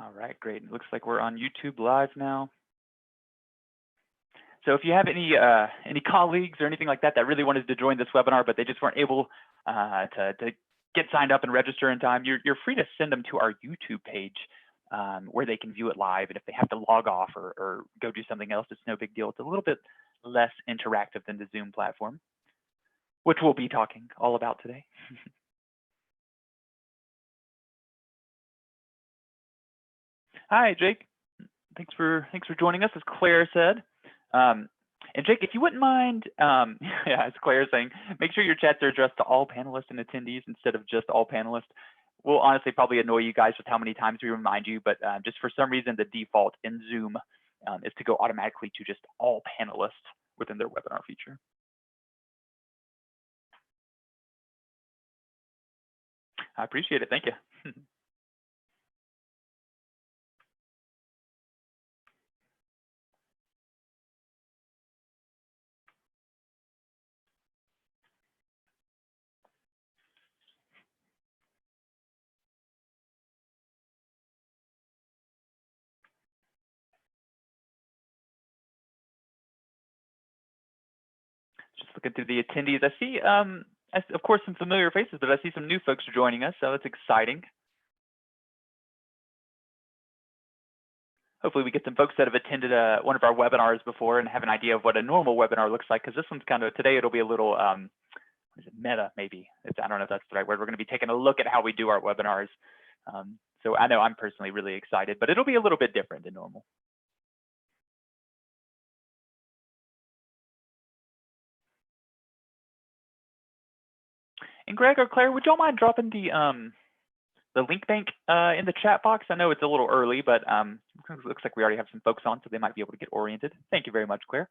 All right, great. It looks like we're on YouTube Live now. So if you have any colleagues or anything like that that really wanted to join this webinar, but they just weren't able to get signed up and register in time, you're free to send them to our YouTube page where they can view it live. And if they have to log off or go do something else, it's no big deal. It's a little bit less interactive than the Zoom platform, which we'll be talking all about today. Hi, Jake. Thanks for joining us, as Claire said. And Jake, if you wouldn't mind, yeah, as Claire is saying, make sure your chats are addressed to all panelists and attendees instead of just all panelists. We'll honestly probably annoy you guys with how many times we remind you, but just for some reason, the default in Zoom is to go automatically to just all panelists within their webinar feature. I appreciate it. Thank you. Just looking through the attendees, I see, of course, some familiar faces, but I see some new folks joining us, so it's exciting. Hopefully we get some folks that have attended one of our webinars before and have an idea of what a normal webinar looks like, because this one's kind of, today it'll be a little, what is it, meta maybe. I don't know if that's the right word. We're going to be taking a look at how we do our webinars. So I know I'm personally really excited, but it'll be a little bit different than normal. And Greg or Claire, would y'all mind dropping the link bank in the chat box? I know it's a little early, but it looks like we already have some folks on, so they might be able to get oriented. Thank you very much, Claire.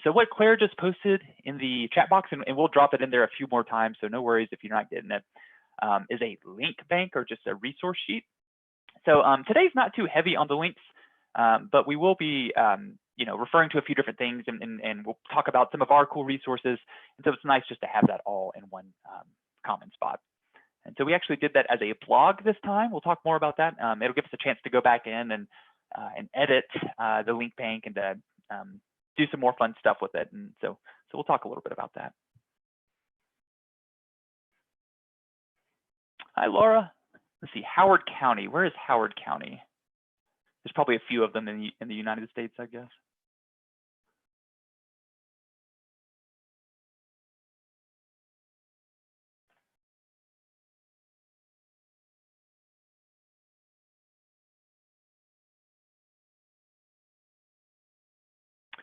So what Claire just posted in the chat box, and we'll drop it in there a few more times, so no worries if you're not getting it, is a link bank or just a resource sheet. So today's not too heavy on the links, but we will be referring to a few different things, and we'll talk about some of our cool resources. And so it's nice just to have that all in one common spot. And so we actually did that as a blog this time. We'll talk more about that. It'll give us a chance to go back in and edit the link bank and to do some more fun stuff with it. And so we'll talk a little bit about that. Hi, Laura. Let's see, Howard County. Where is Howard County? There's probably a few of them in the United States, I guess.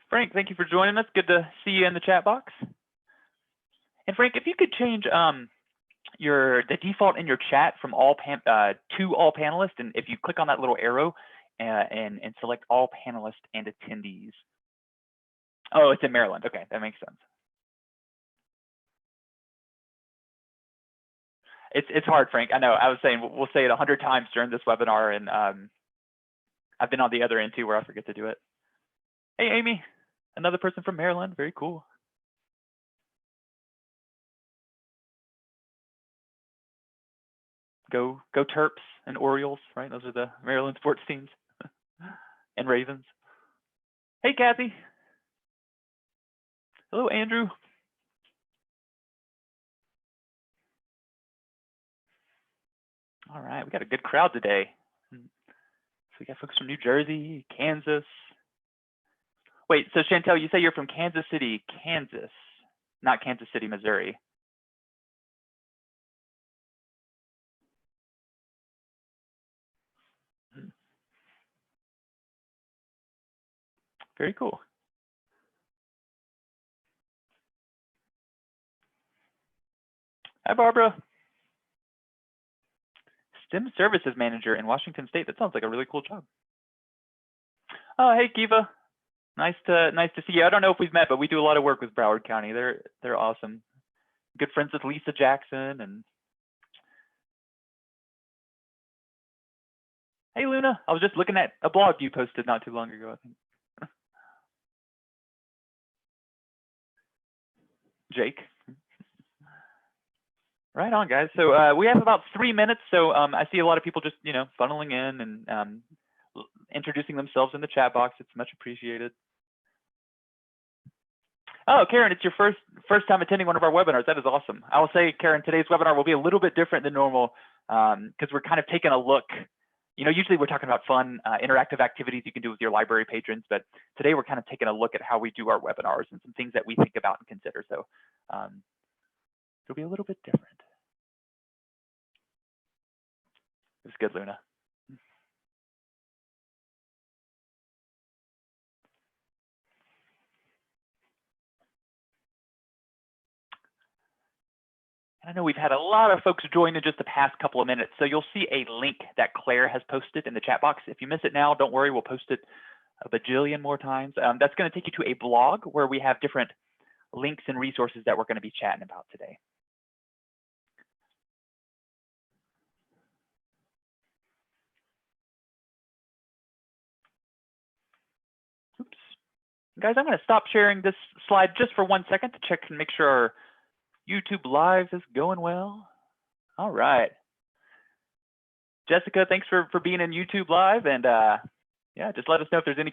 Frank, thank you for joining us. Good to see you in the chat box. And Frank, if you could change the default in your chat from all to all panelists, and if you click on that little arrow and select all panelists and attendees. Oh, it's in Maryland. Okay, that makes sense. It's hard, Frank. I know. I was saying we'll say it 100 times during this webinar, and I've been on the other end too, where I forget to do it. Hey, Amy, another person from Maryland. Very cool. Go Terps and Orioles, right? Those are the Maryland sports teams. And Ravens. Hey, Kathy. Hello, Andrew. All right, we got a good crowd today. So we got folks from New Jersey, Kansas. Wait, so Chantel, you say you're from Kansas City, Kansas, not Kansas City, Missouri. Very cool. Hi, Barbara. STEM Services Manager in Washington State. That sounds like a really cool job. Oh, hey, Kiva. Nice to see you. I don't know if we've met, but we do a lot of work with Broward County. They're awesome. Good friends with Lisa Jackson. And hey, Luna. I was just looking at a blog you posted not too long ago, I think. Jake. Right on, guys. So we have about 3 minutes. So I see a lot of people just, funneling in and introducing themselves in the chat box. It's much appreciated. Oh, Karen, it's your first time attending one of our webinars. That is awesome. I will say, Karen, today's webinar will be a little bit different than normal because we're kind of taking a look. Usually we're talking about fun, interactive activities you can do with your library patrons, but today we're kind of taking a look at how we do our webinars and some things that we think about and consider. So it'll be a little bit different. It was good, Luna. And I know we've had a lot of folks join in just the past couple of minutes. So you'll see a link that Claire has posted in the chat box. If you miss it now, don't worry, we'll post it a bajillion more times. That's going to take you to a blog where we have different links and resources that we're going to be chatting about today. Oops. Guys, I'm going to stop sharing this slide just for 1 second to check and make sure our YouTube Live is going well. All right. Jessica, thanks for being in YouTube Live, and yeah, just let us know if there's any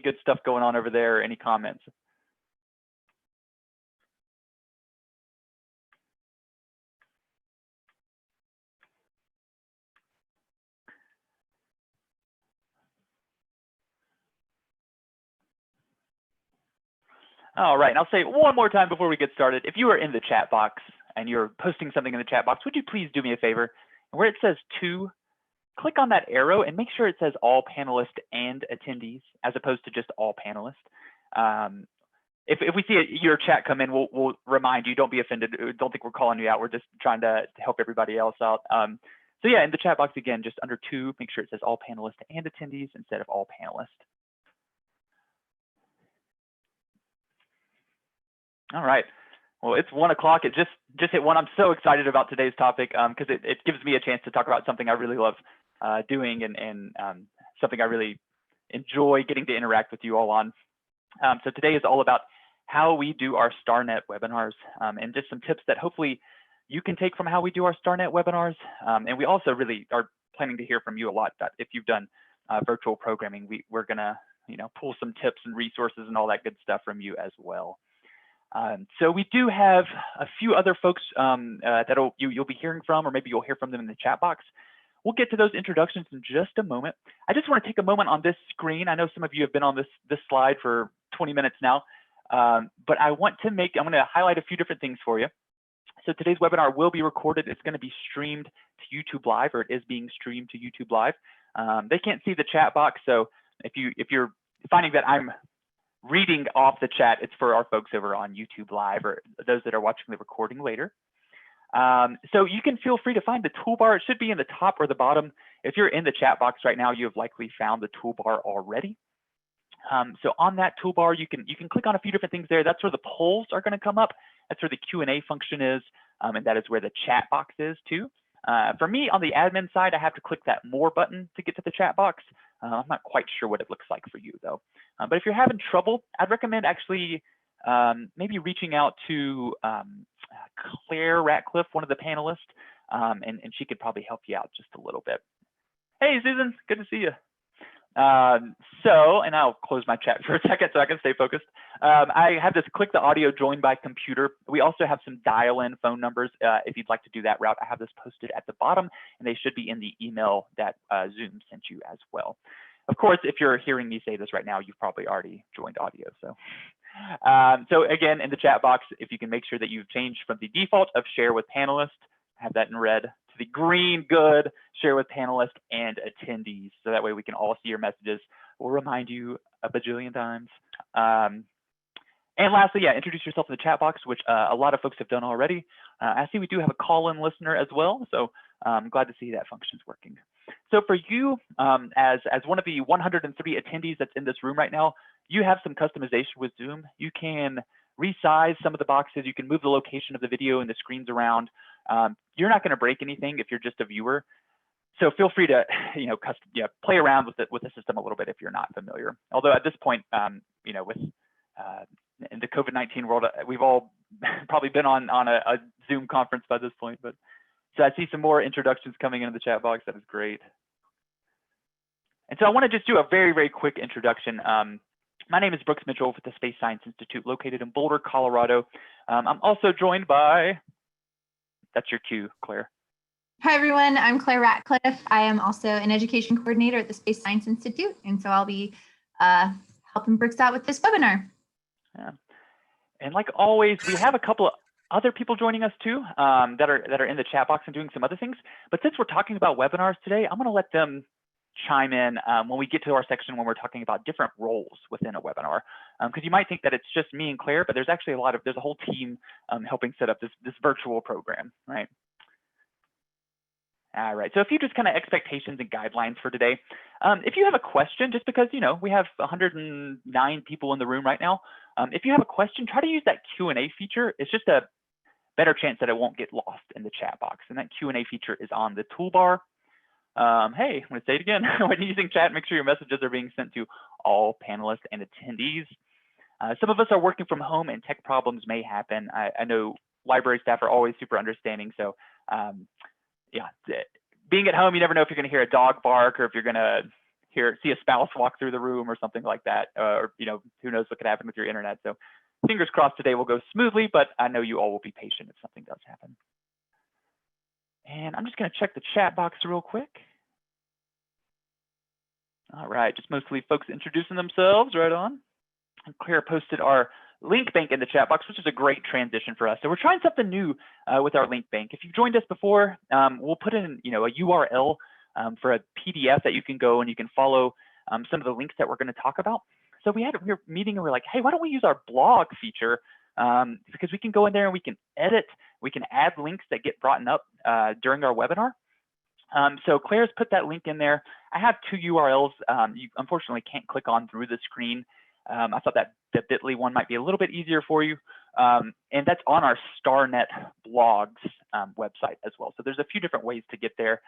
good stuff going on over there, or any comments. All right, and I'll say it one more time before we get started. If you are in the chat box and you're posting something in the chat box, would you please do me a favor? Where it says to, click on that arrow and make sure it says all panelists and attendees as opposed to just all panelists. If we see your chat come in, we'll remind you. Don't be offended. Don't think we're calling you out. We're just trying to help everybody else out. So yeah, in the chat box again, just under to, make sure it says all panelists and attendees instead of all panelists. All right. Well, it's 1 o'clock. It just hit 1. I'm so excited about today's topic because it gives me a chance to talk about something I really love doing and something I really enjoy getting to interact with you all on. So today is all about how we do our StarNet webinars and just some tips that hopefully you can take from how we do our StarNet webinars. And we also really are planning to hear from you a lot. That if you've done virtual programming, we're gonna pull some tips and resources and all that good stuff from you as well. So we do have a few other folks that you'll be hearing from, or maybe you'll hear from them in the chat box. We'll get to those introductions in just a moment. I just want to take a moment on this screen. I know some of you have been on this slide for 20 minutes now, but I'm going to highlight a few different things for you. So today's webinar will be recorded. It's going to be streamed to YouTube Live, or it is being streamed to YouTube Live. They can't see the chat box, so if you're finding that I'm reading off the chat, it's for our folks over on YouTube Live or those that are watching the recording later. So you can feel free to find the toolbar. It should be in the top or the bottom. If you're in the chat box right now, you have likely found the toolbar already. So on that toolbar, you can click on a few different things there. That's where the polls are going to come up. That's where the Q&A function is, and that is where the chat box is too. For me, on the admin side, I have to click that more button to get to the chat box. I'm not quite sure what it looks like for you though. But if you're having trouble, I'd recommend actually maybe reaching out to Claire Ratcliffe, one of the panelists, and she could probably help you out just a little bit. Hey, Susan, good to see you. And I'll close my chat for a second so I can stay focused. I have this click the audio join by computer. We also have some dial-in phone numbers. If you'd like to do that route, I have this posted at the bottom, and they should be in the email that Zoom sent you as well. Of course, if you're hearing me say this right now, you've probably already joined audio. So again, in the chat box, if you can make sure that you've changed from the default of share with panelists, have that in red, to the green, good, share with panelists and attendees. So that way we can all see your messages. We'll remind you a bajillion times. And lastly, yeah, introduce yourself in the chat box, which a lot of folks have done already. I see we do have a call-in listener as well. So I'm glad to see that function is working. So for you, as one of the 103 attendees that's in this room right now, you have some customization with Zoom. You can resize some of the boxes. You can move the location of the video and the screens around. You're not going to break anything if you're just a viewer. So feel free to play around with the system a little bit if you're not familiar. Although at this point, with in the COVID-19 world, we've all probably been on a Zoom conference by this point, but so I see some more introductions coming into the chat box. That is great. And so I want to just do a very, very quick introduction. My name is Brooks Mitchell with the Space Science Institute located in Boulder, Colorado. I'm also joined by, that's your cue, Claire. Hi, everyone. I'm Claire Ratcliffe. I am also an education coordinator at the Space Science Institute, and so I'll be helping Brooks out with this webinar. Yeah. And like always, we have a couple of other people joining us too that are in the chat box and doing some other things. But since we're talking about webinars today, I'm going to let them chime in when we get to our section when we're talking about different roles within a webinar, because you might think that it's just me and Claire, but there's actually there's a whole team helping set up this virtual program, right? All right, so a few just kind of expectations and guidelines for today. If you have a question, just because, you know, we have 109 people in the room right now, if you have a question, try to use that Q&A feature. It's just a better chance that it won't get lost in the chat box. And that Q&A feature is on the toolbar. Hey, I'm going to say it again. When using chat, make sure your messages are being sent to all panelists and attendees. Some of us are working from home and tech problems may happen. I know library staff are always super understanding. So yeah, being at home, you never know if you're going to hear a dog bark or if you're going to see a spouse walk through the room or something like that. Or, you know, who knows what could happen with your internet. So fingers crossed today will go smoothly, but I know you all will be patient if something does happen. And I'm just going to check the chat box real quick. All right, just mostly folks introducing themselves, right on. And Claire posted our link bank in the chat box, which is a great transition for us. So we're trying something new with our link bank. If you've joined us before, we'll put in, you know, a URL for a PDF that you can go and you can follow some of the links that we're going to talk about. So we were meeting and we're like, hey, why don't we use our blog feature? Because we can go in there and we can edit, we can add links that get brought up during our webinar. So Claire's put that link in there. I have two URLs. You unfortunately can't click on through the screen. I thought that the bit.ly one might be a little bit easier for you. And that's on our StarNet blogs website as well. So there's a few different ways to get there.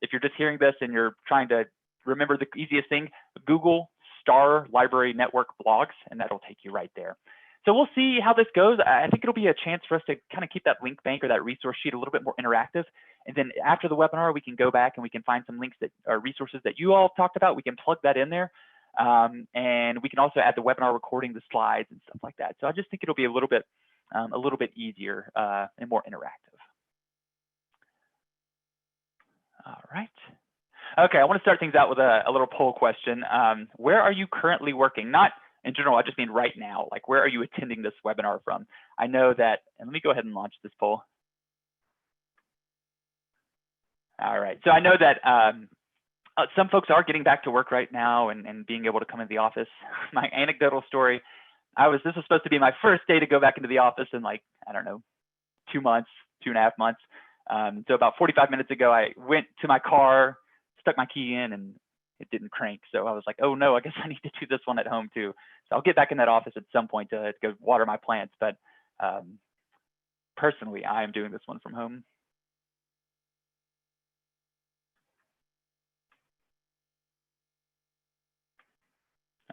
If you're just hearing this and you're trying to remember the easiest thing, Google Star Library Network blogs, and that'll take you right there. So we'll see how this goes. I think it'll be a chance for us to kind of keep that link bank or that resource sheet a little bit more interactive. And then after the webinar, we can go back and we can find some links that are resources that you all talked about. We can plug that in there. And we can also add the webinar recording, the slides and stuff like that. So I just think it'll be a little bit easier and more interactive. All right. Okay, I want to start things out with a little poll question. Where are you currently working? Not in general, I just mean right now. Like, where are you attending this webinar from? I know that, and let me go ahead and launch this poll. All right, so I know that some folks are getting back to work right now and being able to come into the office. My anecdotal story, this was supposed to be my first day to go back into the office in, like, I don't know, 2 months, 2.5 months. So about 45 minutes ago, I went to my car, stuck my key in, and it didn't crank. So I was like, oh no, I guess I need to do this one at home too. So I'll get back in that office at some point to go water my plants. But personally, I am doing this one from home.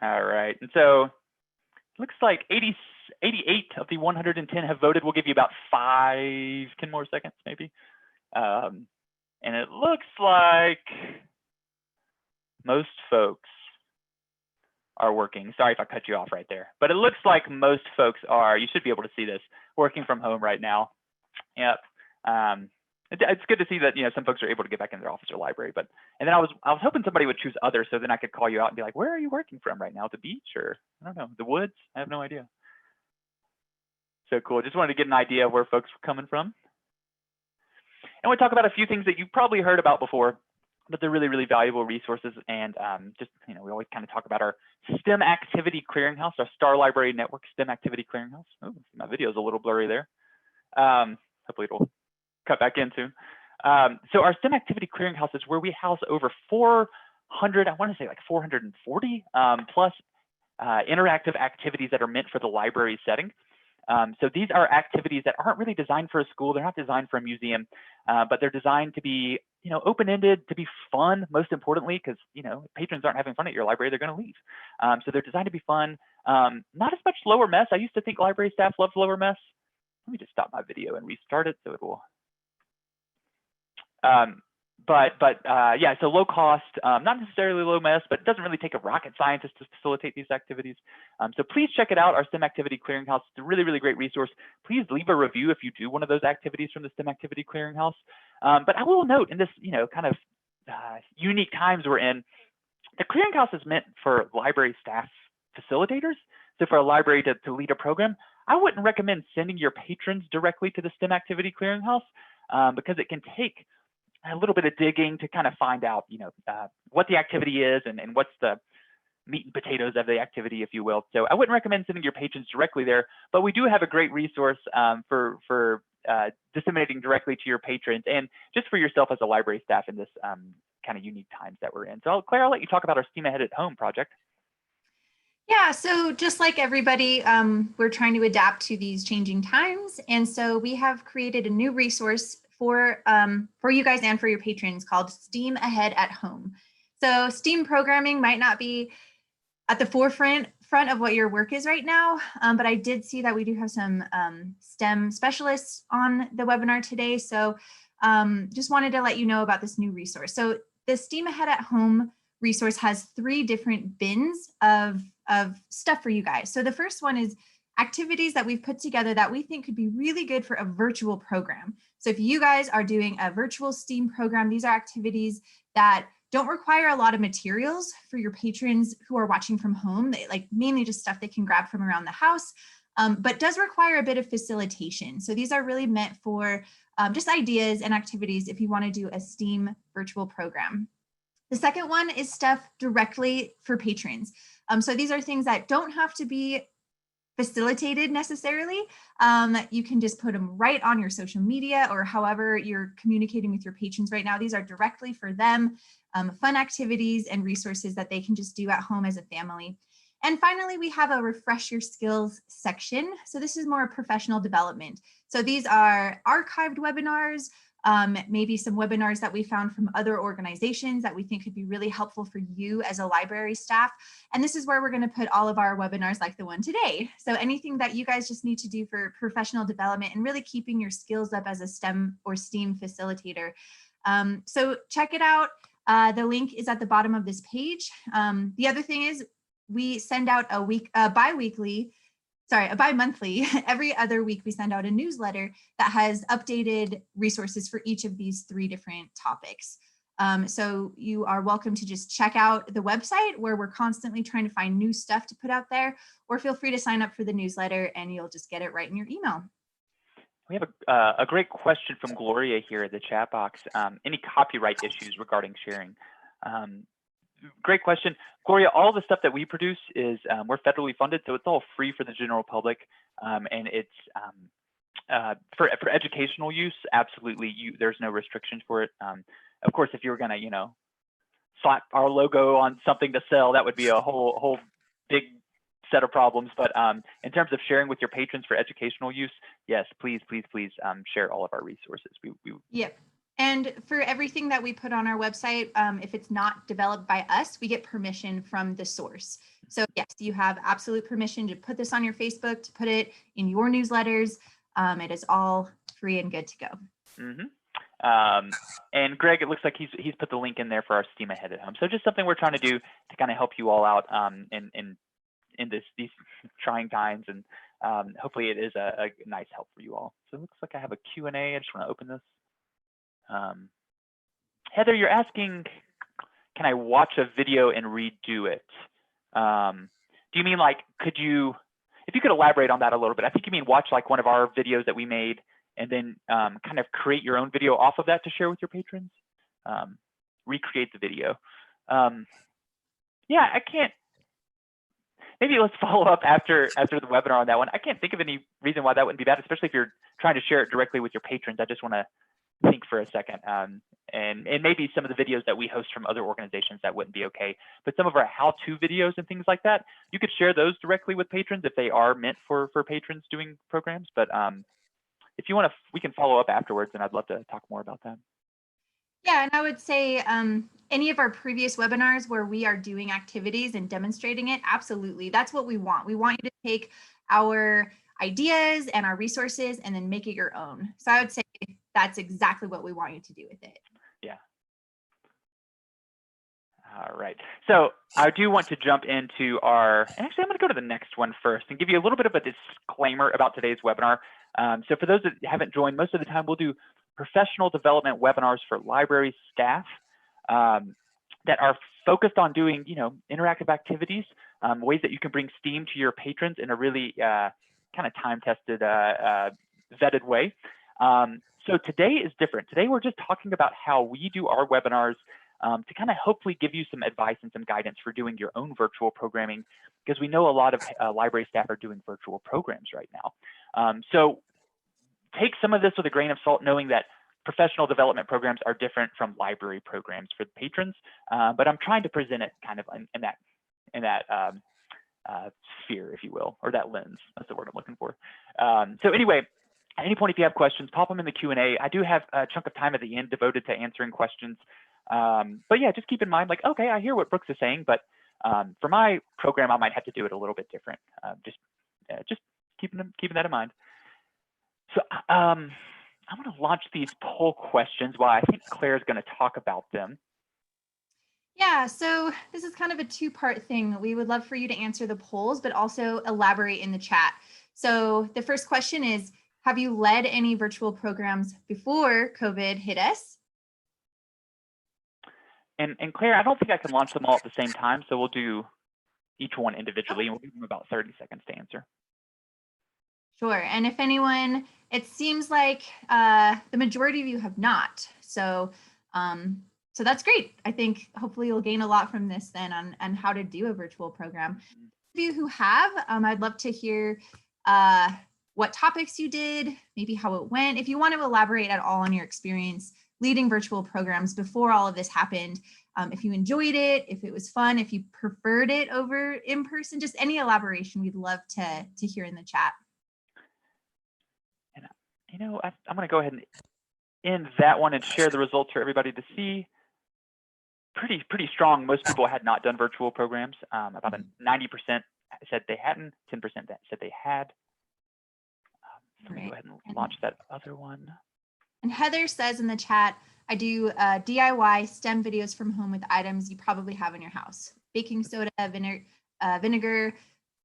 All right, and so it looks like 88 of the 110 have voted. We'll give you about 10 more seconds maybe. And it looks like most folks are working. Sorry if I cut you off right there, but it looks like most folks are, you should be able to see this, working from home right now. Yep. It's good to see that, you know, some folks are able to get back in their office or library, but, and then I was hoping somebody would choose other, so then I could call you out and be like, where are you working from right now? The beach or, I don't know, the woods? I have no idea. So cool, just wanted to get an idea of where folks were coming from. And we'll talk about a few things that you've probably heard about before, but they're really, really valuable resources. And just, you know, we always kind of talk about our STEM Activity Clearinghouse, our Star Library Network STEM Activity Clearinghouse. Oh, my video is a little blurry there. Hopefully it'll cut back in soon. So our STEM Activity Clearinghouse is where we house over 400, I want to say like 440 plus interactive activities that are meant for the library setting. So these are activities that aren't really designed for a school. They're not designed for a museum, but they're designed to be, you know, open-ended, to be fun, most importantly, because, you know, patrons aren't having fun at your library, they're going to leave. So they're designed to be fun. Not as much lower mess. I used to think library staff loved lower mess. Let me just stop my video and restart it so it will. Yeah, so low cost, not necessarily low mess, but it doesn't really take a rocket scientist to facilitate these activities. So please check it out, our STEM Activity Clearinghouse. It's a really, really great resource. Please leave a review if you do one of those activities from the STEM Activity Clearinghouse. But I will note in this, kind of unique times we're in, the clearinghouse is meant for library staff facilitators. So for a library to lead a program, I wouldn't recommend sending your patrons directly to the STEM Activity Clearinghouse because it can take a little bit of digging to kind of find out, what the activity is and what's the meat and potatoes of the activity, if you will. So I wouldn't recommend sending your patrons directly there, but we do have a great resource for disseminating directly to your patrons and just for yourself as a library staff in this kind of unique times that we're in. So Claire, I'll let you talk about our STEAM Ahead at Home project. Yeah, so just like everybody, we're trying to adapt to these changing times. And so we have created a new resource for you guys and for your patrons called STEAM Ahead at Home. So STEAM programming might not be at the forefront of what your work is right now, but I did see that we do have some STEM specialists on the webinar today. So just wanted to let you know about this new resource. So the STEAM Ahead at Home resource has 3 different bins of stuff for you guys. So the first one is activities that we've put together that we think could be really good for a virtual program. So if you guys are doing a virtual STEAM program, these are activities that don't require a lot of materials for your patrons who are watching from home. They like mainly just stuff they can grab from around the house, but does require a bit of facilitation. So these are really meant for just ideas and activities if you want to do a STEAM virtual program. The second one is stuff directly for patrons. So these are things that don't have to be facilitated necessarily. You can just put them right on your social media or however you're communicating with your patrons right now. These are directly for them, fun activities and resources that they can just do at home as a family. And finally, we have a refresh your skills section. So this is more professional development. So these are archived webinars, maybe some webinars that we found from other organizations that we think could be really helpful for you as a library staff. And this is where we're going to put all of our webinars like the one today. So anything that you guys just need to do for professional development and really keeping your skills up as a STEM or STEAM facilitator. So check it out. The link is at the bottom of this page. The other thing is we send out a bi-monthly, every other week we send out a newsletter that has updated resources for each of these 3 different topics. So you are welcome to just check out the website where we're constantly trying to find new stuff to put out there, or feel free to sign up for the newsletter and you'll just get it right in your email. We have a great question from Gloria here in the chat box. Any copyright issues regarding sharing? Great question, Gloria. All the stuff that we produce is we're federally funded, so it's all free for the general public, and it's for educational use. Absolutely, there's no restrictions for it. Of course, if you were gonna, slap our logo on something to sell, that would be a whole big set of problems. But in terms of sharing with your patrons for educational use, yes, please share all of our resources. Yep. And for everything that we put on our website, if it's not developed by us, we get permission from the source. So yes, you have absolute permission to put this on your Facebook, to put it in your newsletters. It is all free and good to go. Mm-hmm. And Greg, it looks like he's put the link in there for our STEAM Ahead at Home. So just something we're trying to do to kind of help you all out in these trying times, and hopefully it is a nice help for you all. So it looks like I have a Q&A. I just want to open this. Heather, you're asking, can I watch a video and redo it? Do you mean like, if you could elaborate on that a little bit? I think you mean watch like one of our videos that we made and then kind of create your own video off of that to share with your patrons, recreate the video. Yeah, I can't. Maybe let's follow up after the webinar on that one. I can't think of any reason why that wouldn't be bad, especially if you're trying to share it directly with your patrons. I just want to think for a second, and maybe some of the videos that we host from other organizations, that wouldn't be okay, but some of our how-to videos and things like that, you could share those directly with patrons if they are meant for patrons doing programs. But if you want to, we can follow up afterwards, and I'd love to talk more about that. Yeah, and I would say any of our previous webinars where we are doing activities and demonstrating it, absolutely. That's what we want. We want you to take our ideas and our resources and then make it your own. So I would say that's exactly what we want you to do with it. Yeah. All right. So I do want to jump into our, and actually I'm going to go to the next one first and give you a little bit of a disclaimer about today's webinar. So for those that haven't joined, most of the time we'll do professional development webinars for library staff that are focused on doing, interactive activities, ways that you can bring STEAM to your patrons in a really kind of time-tested, vetted way. So today is different. Today we're just talking about how we do our webinars to kind of hopefully give you some advice and some guidance for doing your own virtual programming, because we know a lot of library staff are doing virtual programs right now. So take some of this with a grain of salt, knowing that professional development programs are different from library programs for the patrons, but I'm trying to present it kind of in that sphere, if you will, or that lens. That's the word I'm looking for. So anyway, at any point, if you have questions, pop them in the Q&A. I do have a chunk of time at the end devoted to answering questions. But yeah, just keep in mind, like, okay, I hear what Brooks is saying, but for my program, I might have to do it a little bit different. Just keeping that in mind. So I'm going to launch these poll questions while I think Claire is going to talk about them. Yeah, so this is kind of a two-part thing. We would love for you to answer the polls, but also elaborate in the chat. So the first question is, have you led any virtual programs before COVID hit us? And Claire, I don't think I can launch them all at the same time, so we'll do each one individually, and we'll give them about 30 seconds to answer. Sure, and if anyone, it seems like the majority of you have not. So that's great. I think hopefully you'll gain a lot from this then on how to do a virtual program. Those of you who have, I'd love to hear what topics you did, maybe how it went. If you want to elaborate at all on your experience leading virtual programs before all of this happened, if you enjoyed it, if it was fun, if you preferred it over in person, just any elaboration we'd love to hear in the chat. And I'm going to go ahead and end that one and share the results for everybody to see. Pretty strong. Most people had not done virtual programs. About 90% said they hadn't, 10% said they had. So let me go ahead and launch that other one. And Heather says in the chat, I do DIY STEM videos from home with items you probably have in your house. Baking soda, vinegar,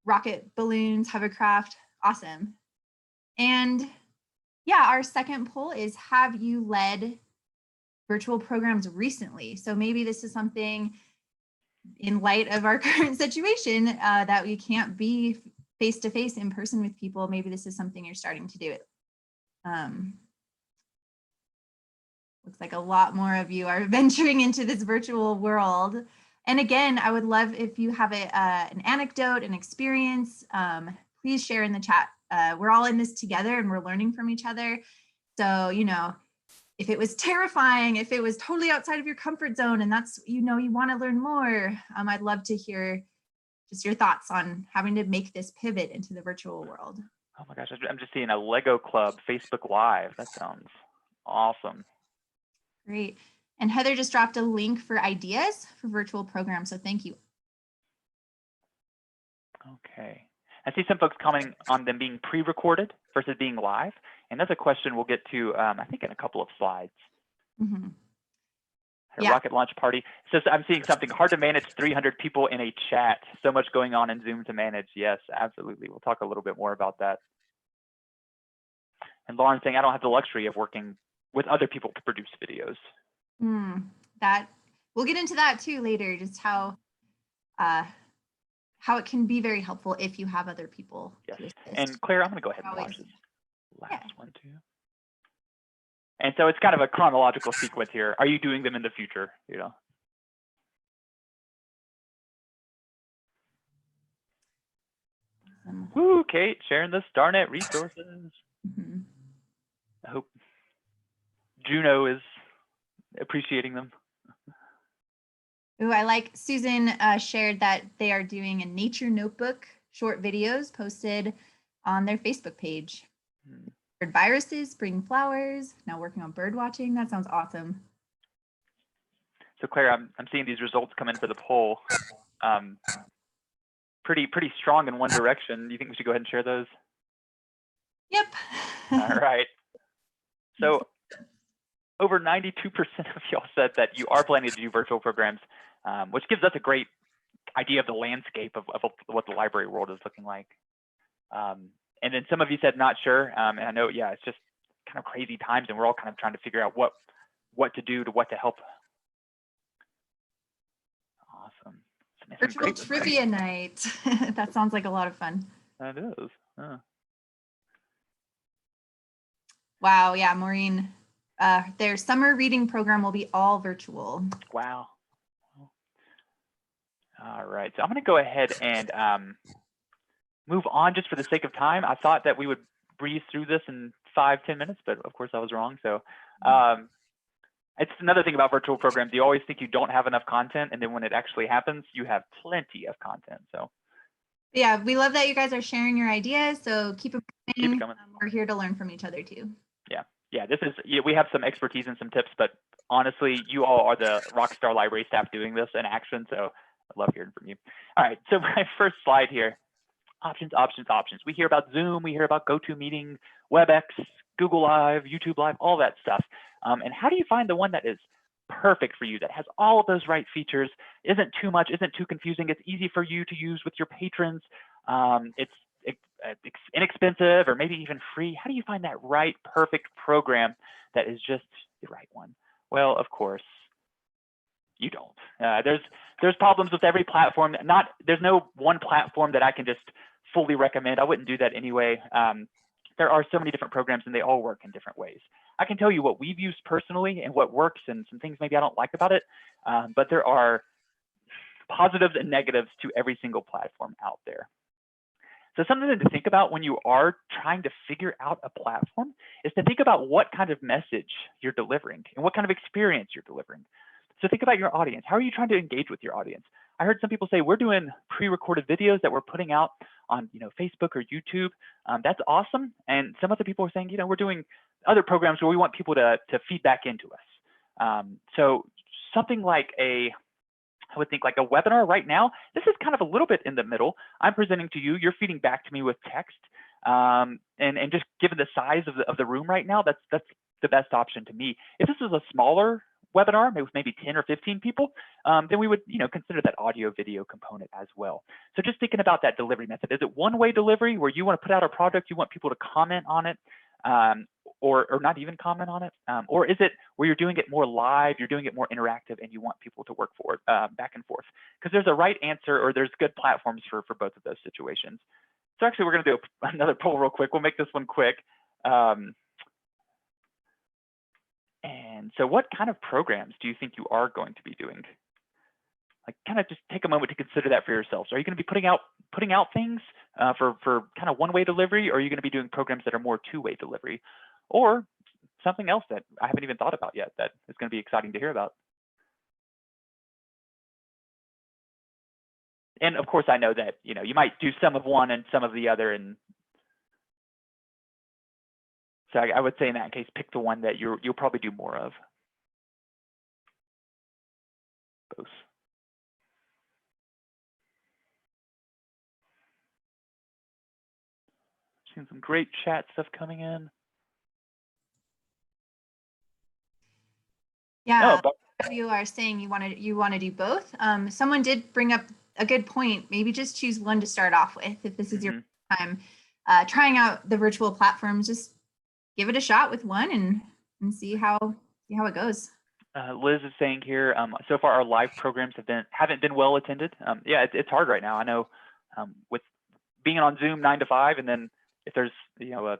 rocket balloons, hovercraft. Awesome. And yeah, our second poll is, have you led virtual programs recently? So maybe this is something in light of our current situation that we can't be face-to-face in person with people. Maybe this is something you're starting to do. Looks like a lot more of you are venturing into this virtual world. And again, I would love if you have an anecdote, an experience, please share in the chat. We're all in this together and we're learning from each other. So, if it was terrifying, if it was totally outside of your comfort zone and that's, you want to learn more, I'd love to hear just your thoughts on having to make this pivot into the virtual world. Oh my gosh, I'm just seeing a Lego Club Facebook Live. That sounds awesome. Great. And Heather just dropped a link for ideas for virtual programs, so thank you. Okay. I see some folks commenting on them being pre-recorded versus being live. And that's a question we'll get to, I think, in a couple of slides. Mm-hmm. A rocket launch party. So I'm seeing something hard to manage 300 people in a chat. So much going on in Zoom to manage. Yes, absolutely. We'll talk a little bit more about that. And Lauren saying, I don't have the luxury of working with other people to produce videos. That we'll get into that too later, just how it can be very helpful if you have other people. Yes. And Claire, I'm going to go ahead and launch this last one too. And so it's kind of a chronological sequence here. Are you doing them in the future? Woo, Kate, sharing the StarNet resources. I hope Juno is appreciating them. Ooh, I like Susan shared that they are doing a nature notebook, short videos posted on their Facebook page. Bird viruses, spring flowers, now working on bird watching. That sounds awesome. So Claire, I'm seeing these results come in for the poll. Pretty strong in one direction. Do you think we should go ahead and share those? Yep. All right. So over 92% of y'all said that you are planning to do virtual programs, which gives us a great idea of the landscape of what the library world is looking like. And then some of you said not sure. And I know, yeah, it's just kind of crazy times, and we're all kind of trying to figure out what to do, what to help. Awesome. Virtual trivia night. That sounds like a lot of fun. That is. Wow. Yeah, Maureen. Their summer reading program will be all virtual. Wow. All right. So I'm going to go ahead and move on just for the sake of time. I thought that we would breeze through this in 5-10 minutes, but of course I was wrong. So it's another thing about virtual programs. You always think you don't have enough content, and then when it actually happens, you have plenty of content. So yeah, we love that you guys are sharing your ideas. So keep it coming. We're here to learn from each other too. Yeah, we have some expertise and some tips, but honestly, you all are the rockstar library staff doing this in action. So I love hearing from you. All right, so my first slide here. Options. We hear about Zoom, we hear about GoToMeeting, WebEx, Google Live, YouTube Live, all that stuff. And how do you find the one that is perfect for you, that has all of those right features, isn't too much, isn't too confusing, it's easy for you to use with your patrons, it's inexpensive or maybe even free? How do you find that right, perfect program that is just the right one? Well, of course, you don't. There's problems with every platform. There's no one platform that I can just fully recommend. I wouldn't do that anyway. There are so many different programs, and they all work in different ways. I can tell you what we've used personally and what works, and some things maybe I don't like about it, but there are positives and negatives to every single platform out there. So something to think about when you are trying to figure out a platform is to think about what kind of message you're delivering and what kind of experience you're delivering. So think about your audience. How are you trying to engage with your audience? I heard some people say we're doing pre-recorded videos that we're putting out on Facebook or YouTube. That's awesome. And some other people are saying, we're doing other programs where we want people to feed back into us. So something like I would think like a webinar right now, this is kind of a little bit in the middle. I'm presenting to you, you're feeding back to me with text. And just given the size of the room right now, that's the best option to me. If this is a smaller webinar, maybe 10 or 15 people, then we would consider that audio video component as well. So just thinking about that delivery method. Is it one-way delivery where you want to put out a product, you want people to comment on it, or not even comment on it? Or is it where you're doing it more live, you're doing it more interactive, and you want people to work forward, back and forth? Because there's a right answer, or there's good platforms for both of those situations. So actually, we're going to do another poll real quick. We'll make this one quick. And so what kind of programs do you think you are going to be doing? Like, kind of just take a moment to consider that for yourselves. Are you going to be putting out things for kind of one-way delivery, or are you going to be doing programs that are more two-way delivery, or something else that I haven't even thought about yet that is going to be exciting to hear about? And of course, I know that you might do some of one and some of the other, and so I would say in that case, pick the one that you'll probably do more of. Both. Seeing some great chat stuff coming in. Yeah, you are saying you want to do both. Someone did bring up a good point. Maybe just choose one to start off with. If this is your time trying out the virtual platforms, just give it a shot with one and see how it goes. Liz is saying here, so far our live programs haven't been well attended. Yeah, it's hard right now. I know, with being on Zoom 9 to 5, and then if there's a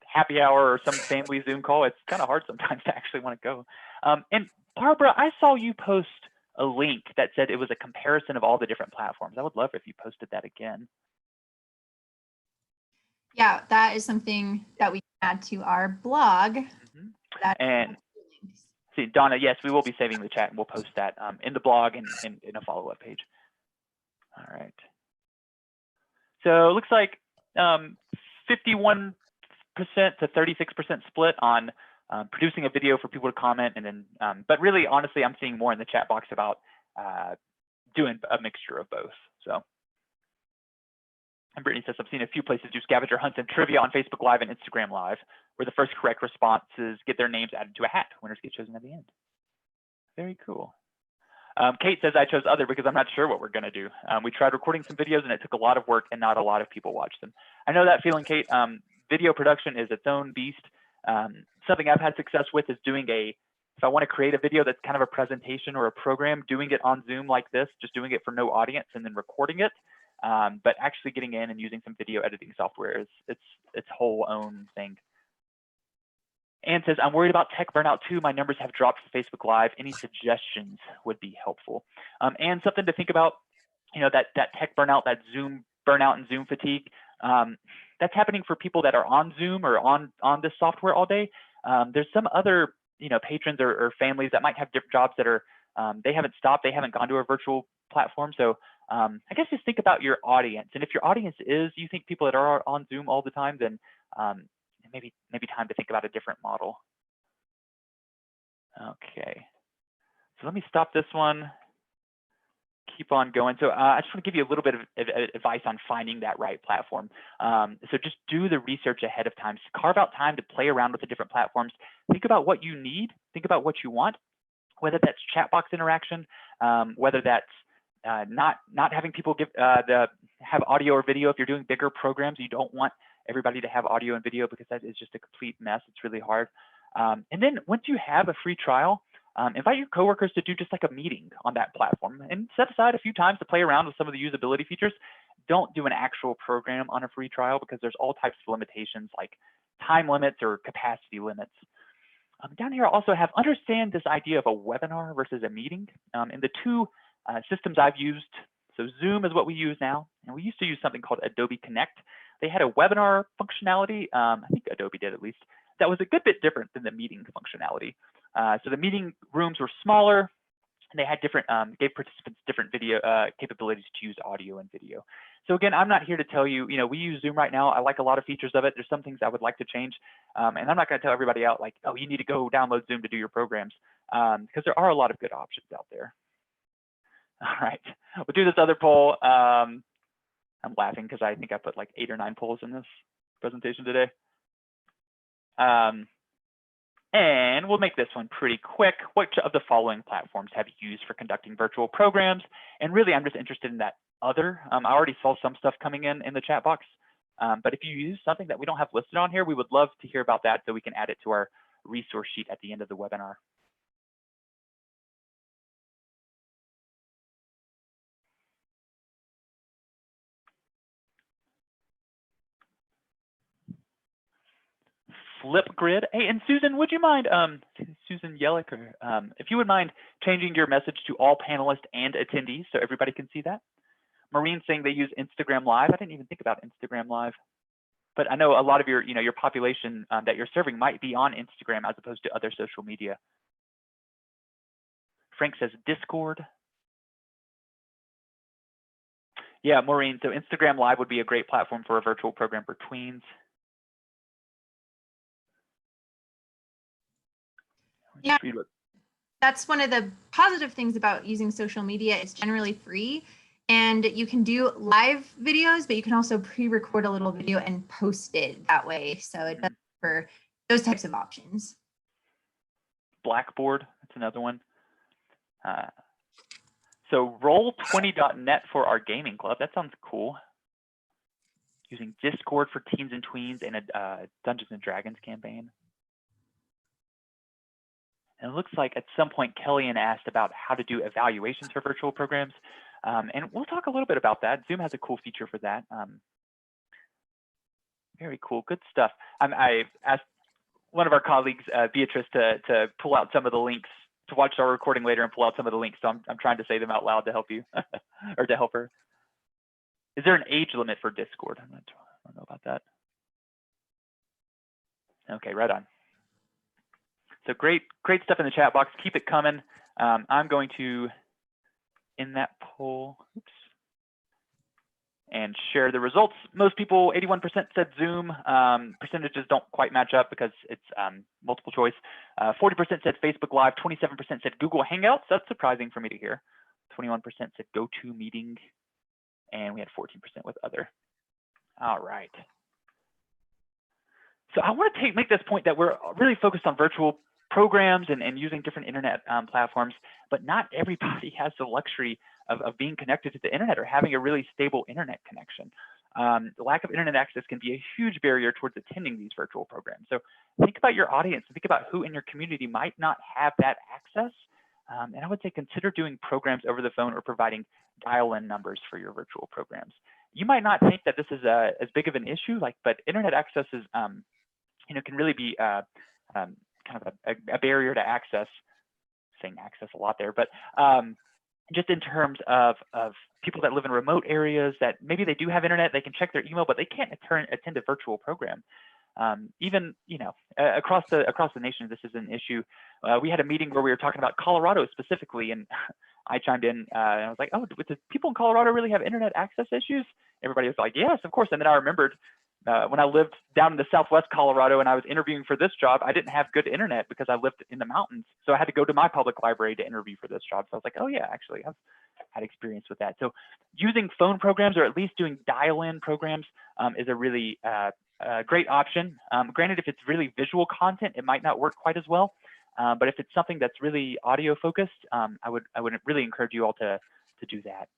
happy hour or some family Zoom call, it's kind of hard sometimes to actually want to go. And Barbara, I saw you post a link that said it was a comparison of all the different platforms. I would love if you posted that again. Yeah, that is something that we can add to our blog. And see, Donna, yes, we will be saving the chat, and we'll post that in the blog and in a follow-up page. All right. So it looks like 51% to 36% split on producing a video for people to comment, and then, but really, honestly, I'm seeing more in the chat box about doing a mixture of both. So, and Brittany says, I've seen a few places do scavenger hunts and trivia on Facebook Live and Instagram Live, where the first correct responses get their names added to a hat. Winners get chosen at the end. Very cool. Kate says, I chose other because I'm not sure what we're going to do. We tried recording some videos and it took a lot of work and not a lot of people watched them. I know that feeling, Kate. Video production is its own beast. Something I've had success with is doing if I want to create a video that's kind of a presentation or a program, doing it on Zoom like this, just doing it for no audience and then recording it. But actually getting in and using some video editing software is its whole own thing. Ann says, I'm worried about tech burnout too. My numbers have dropped for Facebook Live. Any suggestions would be helpful. And something to think about, that tech burnout, that Zoom burnout and Zoom fatigue, that's happening for people that are on Zoom or on this software all day. There's some other, patrons or families that might have different jobs that are, they haven't stopped, they haven't gone to a virtual platform. So I guess just think about your audience. And if your audience is, you think people that are on Zoom all the time, then maybe time to think about a different model. Okay, so let me stop this one. Keep on going. So I just want to give you a little bit of advice on finding that right platform. So just do the research ahead of time. So carve out time to play around with the different platforms. Think about what you need. Think about what you want, whether that's chat box interaction, whether that's not having people have audio or video. If you're doing bigger programs, you don't want everybody to have audio and video because that is just a complete mess. It's really hard. And then once you have a free trial, invite your coworkers to do just like a meeting on that platform and set aside a few times to play around with some of the usability features. Don't do an actual program on a free trial because there's all types of limitations like time limits or capacity limits. Down here, I also have understand this idea of a webinar versus a meeting. In the two systems I've used, so Zoom is what we use now, and we used to use something called Adobe Connect. They had a webinar functionality, I think Adobe did at least, that was a good bit different than the meeting functionality. So the meeting rooms were smaller, and they had different, gave participants different video capabilities to use audio and video. So again, I'm not here to tell you, we use Zoom right now. I like a lot of features of it. There's some things I would like to change. And I'm not going to tell everybody out like, oh, you need to go download Zoom to do your programs, because there are a lot of good options out there. All right, we'll do this other poll. I'm laughing because I think I put like 8 or 9 polls in this presentation today. And we'll make this one pretty quick. Which of the following platforms have you used for conducting virtual programs? And really, I'm just interested in that other. I already saw some stuff coming in the chat box. But if you use something that we don't have listed on here, we would love to hear about that so we can add it to our resource sheet at the end of the webinar. Flipgrid. Hey, and Susan, would you mind, Susan Yellick, or, if you would mind changing your message to all panelists and attendees so everybody can see that? Maureen saying they use Instagram Live. I didn't even think about Instagram Live, but I know a lot of your, your population that you're serving might be on Instagram as opposed to other social media. Frank says Discord. Yeah, Maureen, so Instagram Live would be a great platform for a virtual program for tweens. Yeah, that's one of the positive things about using social media. It's generally free, and you can do live videos, but you can also pre-record a little video and post it that way. So it does for those types of options. Blackboard, that's another one. So Roll20.net for our gaming club. That sounds cool. Using Discord for teens and tweens and a Dungeons and Dragons campaign. And it looks like at some point Kellyanne asked about how to do evaluations for virtual programs. And we'll talk a little bit about that. Zoom has a cool feature for that. Very cool, good stuff. I asked one of our colleagues, Beatrice, to pull out some of the links to watch our recording later and pull out some of the links. So I'm trying to say them out loud to help you or to help her. Is there an age limit for Discord? I don't know about that. Okay, right on. So great stuff in the chat box. Keep it coming. I'm going to end that poll. Oops. and share the results. Most people, 81% said Zoom. Percentages don't quite match up because it's multiple choice. 40% said Facebook Live, 27% said Google Hangouts. That's surprising for me to hear. 21% said GoToMeeting, and we had 14% with other. All right. So I want to make this point that we're really focused on virtual programs and using different internet platforms, but not everybody has the luxury of being connected to the internet or having a really stable internet connection. The lack of internet access can be a huge barrier towards attending these virtual programs. So think about your audience and think about who in your community might not have that access. And I would say consider doing programs over the phone or providing dial-in numbers for your virtual programs. You might not think that this is as big of an issue, but internet access is, can really be kind of a barrier to access. Saying access a lot there, but just in terms of people that live in remote areas that maybe they do have internet, they can check their email, but they can't attend a virtual program. Even across the nation, this is an issue. We had a meeting where we were talking about Colorado specifically, and I chimed in and I was like, "Oh, do people in Colorado really have internet access issues?" Everybody was like, "Yes, of course." And then I remembered when I lived down in the Southwest Colorado and I was interviewing for this job, I didn't have good internet because I lived in the mountains. So I had to go to my public library to interview for this job. So I was like, "Oh yeah, actually I've had experience with that." So using phone programs or at least doing dial-in programs is a really great option. Granted, if it's really visual content, it might not work quite as well. But if it's something that's really audio focused, I would really encourage you all to do that.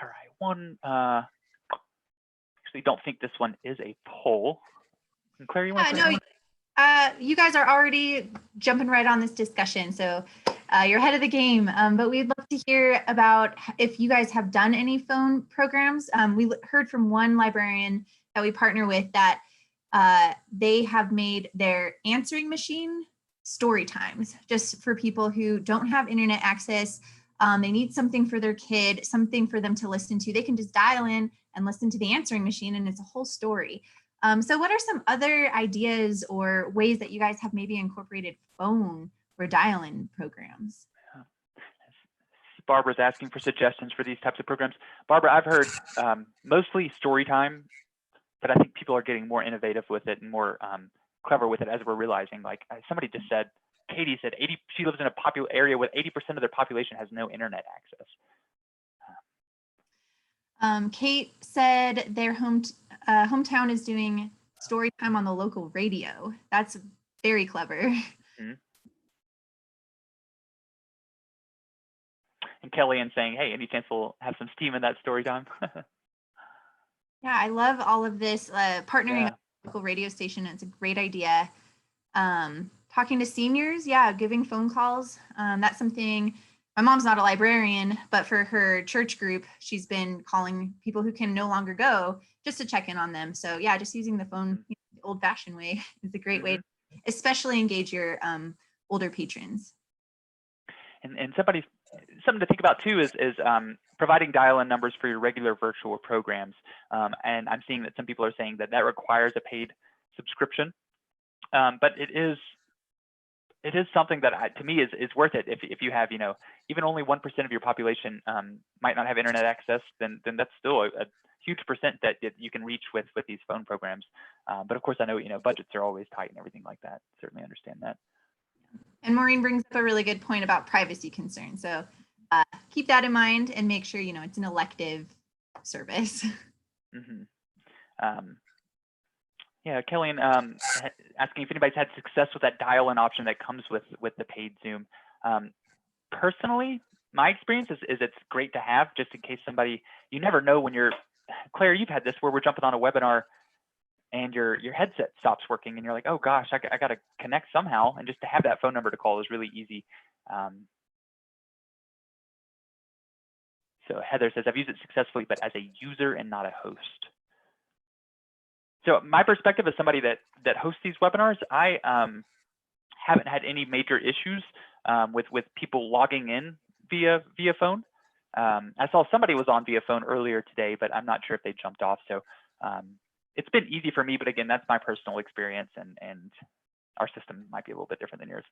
All right, actually don't think this one is a poll. And Claire, you want to say something? You guys are already jumping right on this discussion, so you're ahead of the game. But we'd love to hear about if you guys have done any phone programs. We heard from one librarian that we partner with that they have made their answering machine story times just for people who don't have internet access. They need something for their kid, something for them to listen to. They can just dial in and listen to the answering machine, and it's a whole story. So what are some other ideas or ways that you guys have maybe incorporated phone or dial-in programs? Barbara's asking for suggestions for these types of programs. Barbara, I've heard mostly story time, but I think people are getting more innovative with it and more clever with it as we're realizing. Like somebody just said, Katie said, she lives in a popular area with 80% of their population has no internet access. Kate said their hometown is doing story time on the local radio. That's very clever. Mm-hmm. And Kellyanne saying, "Hey, any chance we'll have some steam in that story time?" Yeah, I love all of this partnering with a local radio station. It's a great idea. Talking to seniors, giving phone calls. That's something. My mom's not a librarian, but for her church group, she's been calling people who can no longer go just to check in on them. So yeah, just using the phone the old-fashioned way is a great way to especially engage your older patrons. And something to think about too is providing dial-in numbers for your regular virtual programs. And I'm seeing that some people are saying that requires a paid subscription, but it is something that to me is worth it. If you have even only 1% of your population might not have internet access, then that's still a huge percent that you can reach with these phone programs. But of course, I know budgets are always tight and everything like that. Certainly understand that. And Maureen brings up a really good point about privacy concerns. So keep that in mind and make sure it's an elective service. Mm-hmm. Yeah, Kellyanne asking if anybody's had success with that dial-in option that comes with the paid Zoom. Personally, my experience is it's great to have just in case you never know when Claire, you've had this where we're jumping on a webinar and your headset stops working and you're like, oh gosh, I got to connect somehow. And just to have that phone number to call is really easy. So Heather says, I've used it successfully, but as a user and not a host. So my perspective as somebody that hosts these webinars, I haven't had any major issues with people logging in via phone. I saw somebody was on via phone earlier today, but I'm not sure if they jumped off. So it's been easy for me, but again, that's my personal experience, and our system might be a little bit different than yours.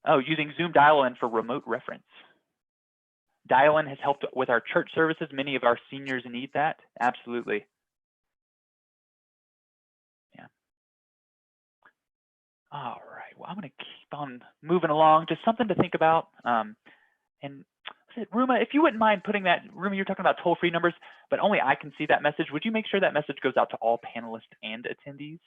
Oh, using Zoom dial-in for remote reference. Dial-in has helped with our church services. Many of our seniors need that. Absolutely. Yeah. All right. Well, I'm going to keep on moving along. Just something to think about. And Ruma, if you wouldn't mind putting that, Ruma, you're talking about toll-free numbers, but only I can see that message. Would you make sure that message goes out to all panelists and attendees?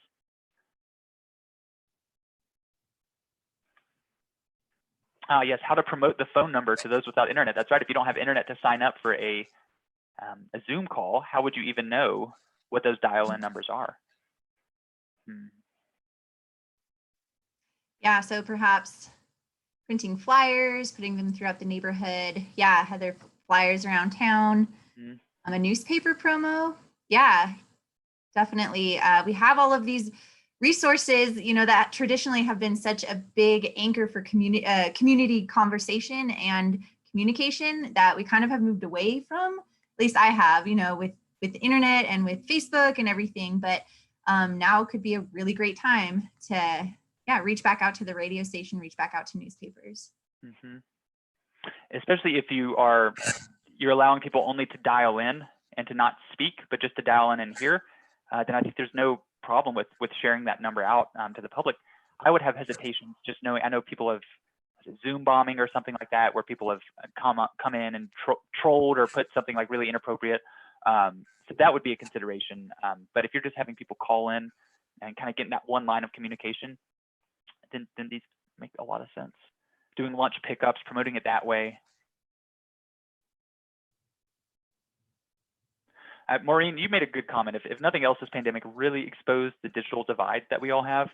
Yes, how to promote the phone number to those without internet. That's right. If you don't have internet to sign up for a Zoom call, how would you even know what those dial-in numbers are? Yeah, so perhaps printing flyers, putting them throughout the neighborhood. Yeah, have their flyers around town. A newspaper promo. Yeah, definitely. We have all of these resources, you know, that traditionally have been such a big anchor for community conversation and communication that we kind of have moved away from. At least I have, you know, with the internet and with Facebook and everything. But now could be a really great time to, yeah, reach back out to the radio station, reach back out to newspapers. Especially if you're allowing people only to dial in and to not speak, but just to dial in and hear, then I think there's no problem with sharing that number out to the public. I would have hesitations just knowing, I know people have Zoom bombing or something like that, where people have come in and trolled or put something like really inappropriate. So that would be a consideration. But if you're just having people call in and kind of getting that one line of communication, then these make a lot of sense. Doing lunch pickups, promoting it that way. Maureen, you made a good comment. If nothing else, this pandemic really exposed the digital divide that we all have,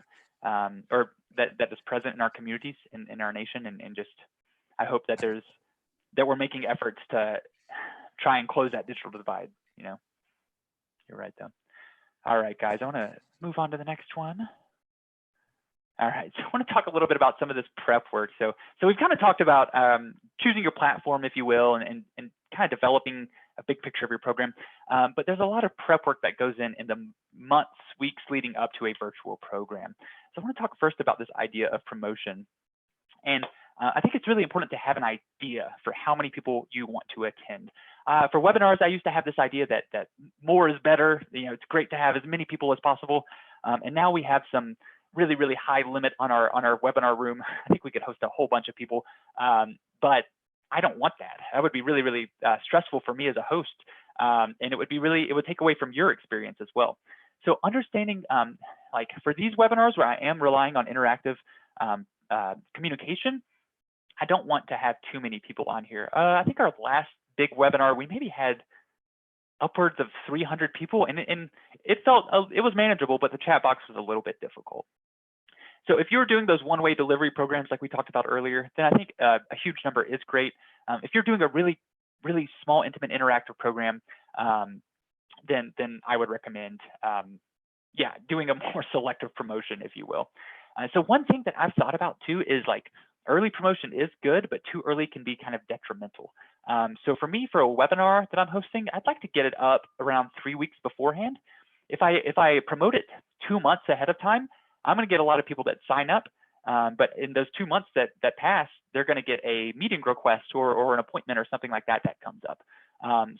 or that is present in our communities, in our nation, and just, I hope that we're making efforts to try and close that digital divide. You know, you're right though. All right, guys, I want to move on to the next one. All right, so I want to talk a little bit about some of this prep work. So we've kind of talked about choosing your platform, if you will, and kind of developing a big picture of your program. But there's a lot of prep work that goes in the months, weeks leading up to a virtual program. So I want to talk first about this idea of promotion. And I think it's really important to have an idea for how many people you want to attend. For webinars, I used to have this idea that more is better. You know, it's great to have as many people as possible. And now we have some really high limit on our webinar room. I think we could host a whole bunch of people, but I don't want that. That would be really stressful for me as a host, and it would take away from your experience as well. So understanding, like for these webinars where I am relying on interactive communication, I don't want to have too many people on here. I think our last big webinar, we maybe had upwards of 300 people, and it was manageable, but the chat box was a little bit difficult. So if you're doing those one-way delivery programs like we talked about earlier, then I think a huge number is great. If you're doing a really small, intimate, interactive program, then I would recommend, yeah, doing a more selective promotion, if you will. So one thing that I've thought about too is like early promotion is good, but too early can be kind of detrimental. So for me, for a webinar that I'm hosting, I'd like to get it up around 3 weeks beforehand. If I promote it 2 months ahead of time, I'm going to get a lot of people that sign up, but in those 2 months that pass, they're going to get a meeting request or an appointment or something like that comes up.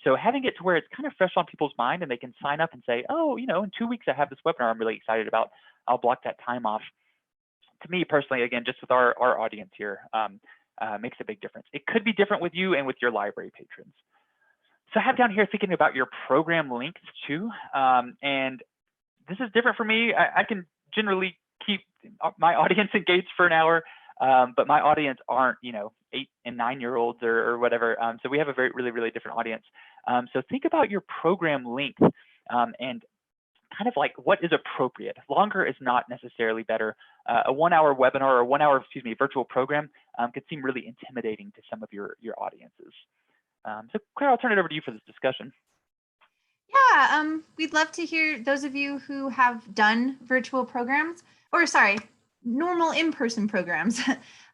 So having it to where it's kind of fresh on people's mind and they can sign up and say, oh, you know, in 2 weeks I have this webinar I'm really excited about. I'll block that time off. To me personally, again, just with our audience here, makes a big difference. It could be different with you and with your library patrons. So I have down here thinking about your program length too, and this is different for me. I can generally keep my audience engaged for an hour, but my audience aren't, you know, 8- and 9-year-olds or whatever. So we have a really different audience. So think about your program length and kind of like what is appropriate. Longer is not necessarily better. A 1-hour webinar or 1-hour, virtual program could seem really intimidating to some of your audiences. So Claire, I'll turn it over to you for this discussion. Yeah, we'd love to hear those of you who have done virtual programs, or sorry, normal in-person programs.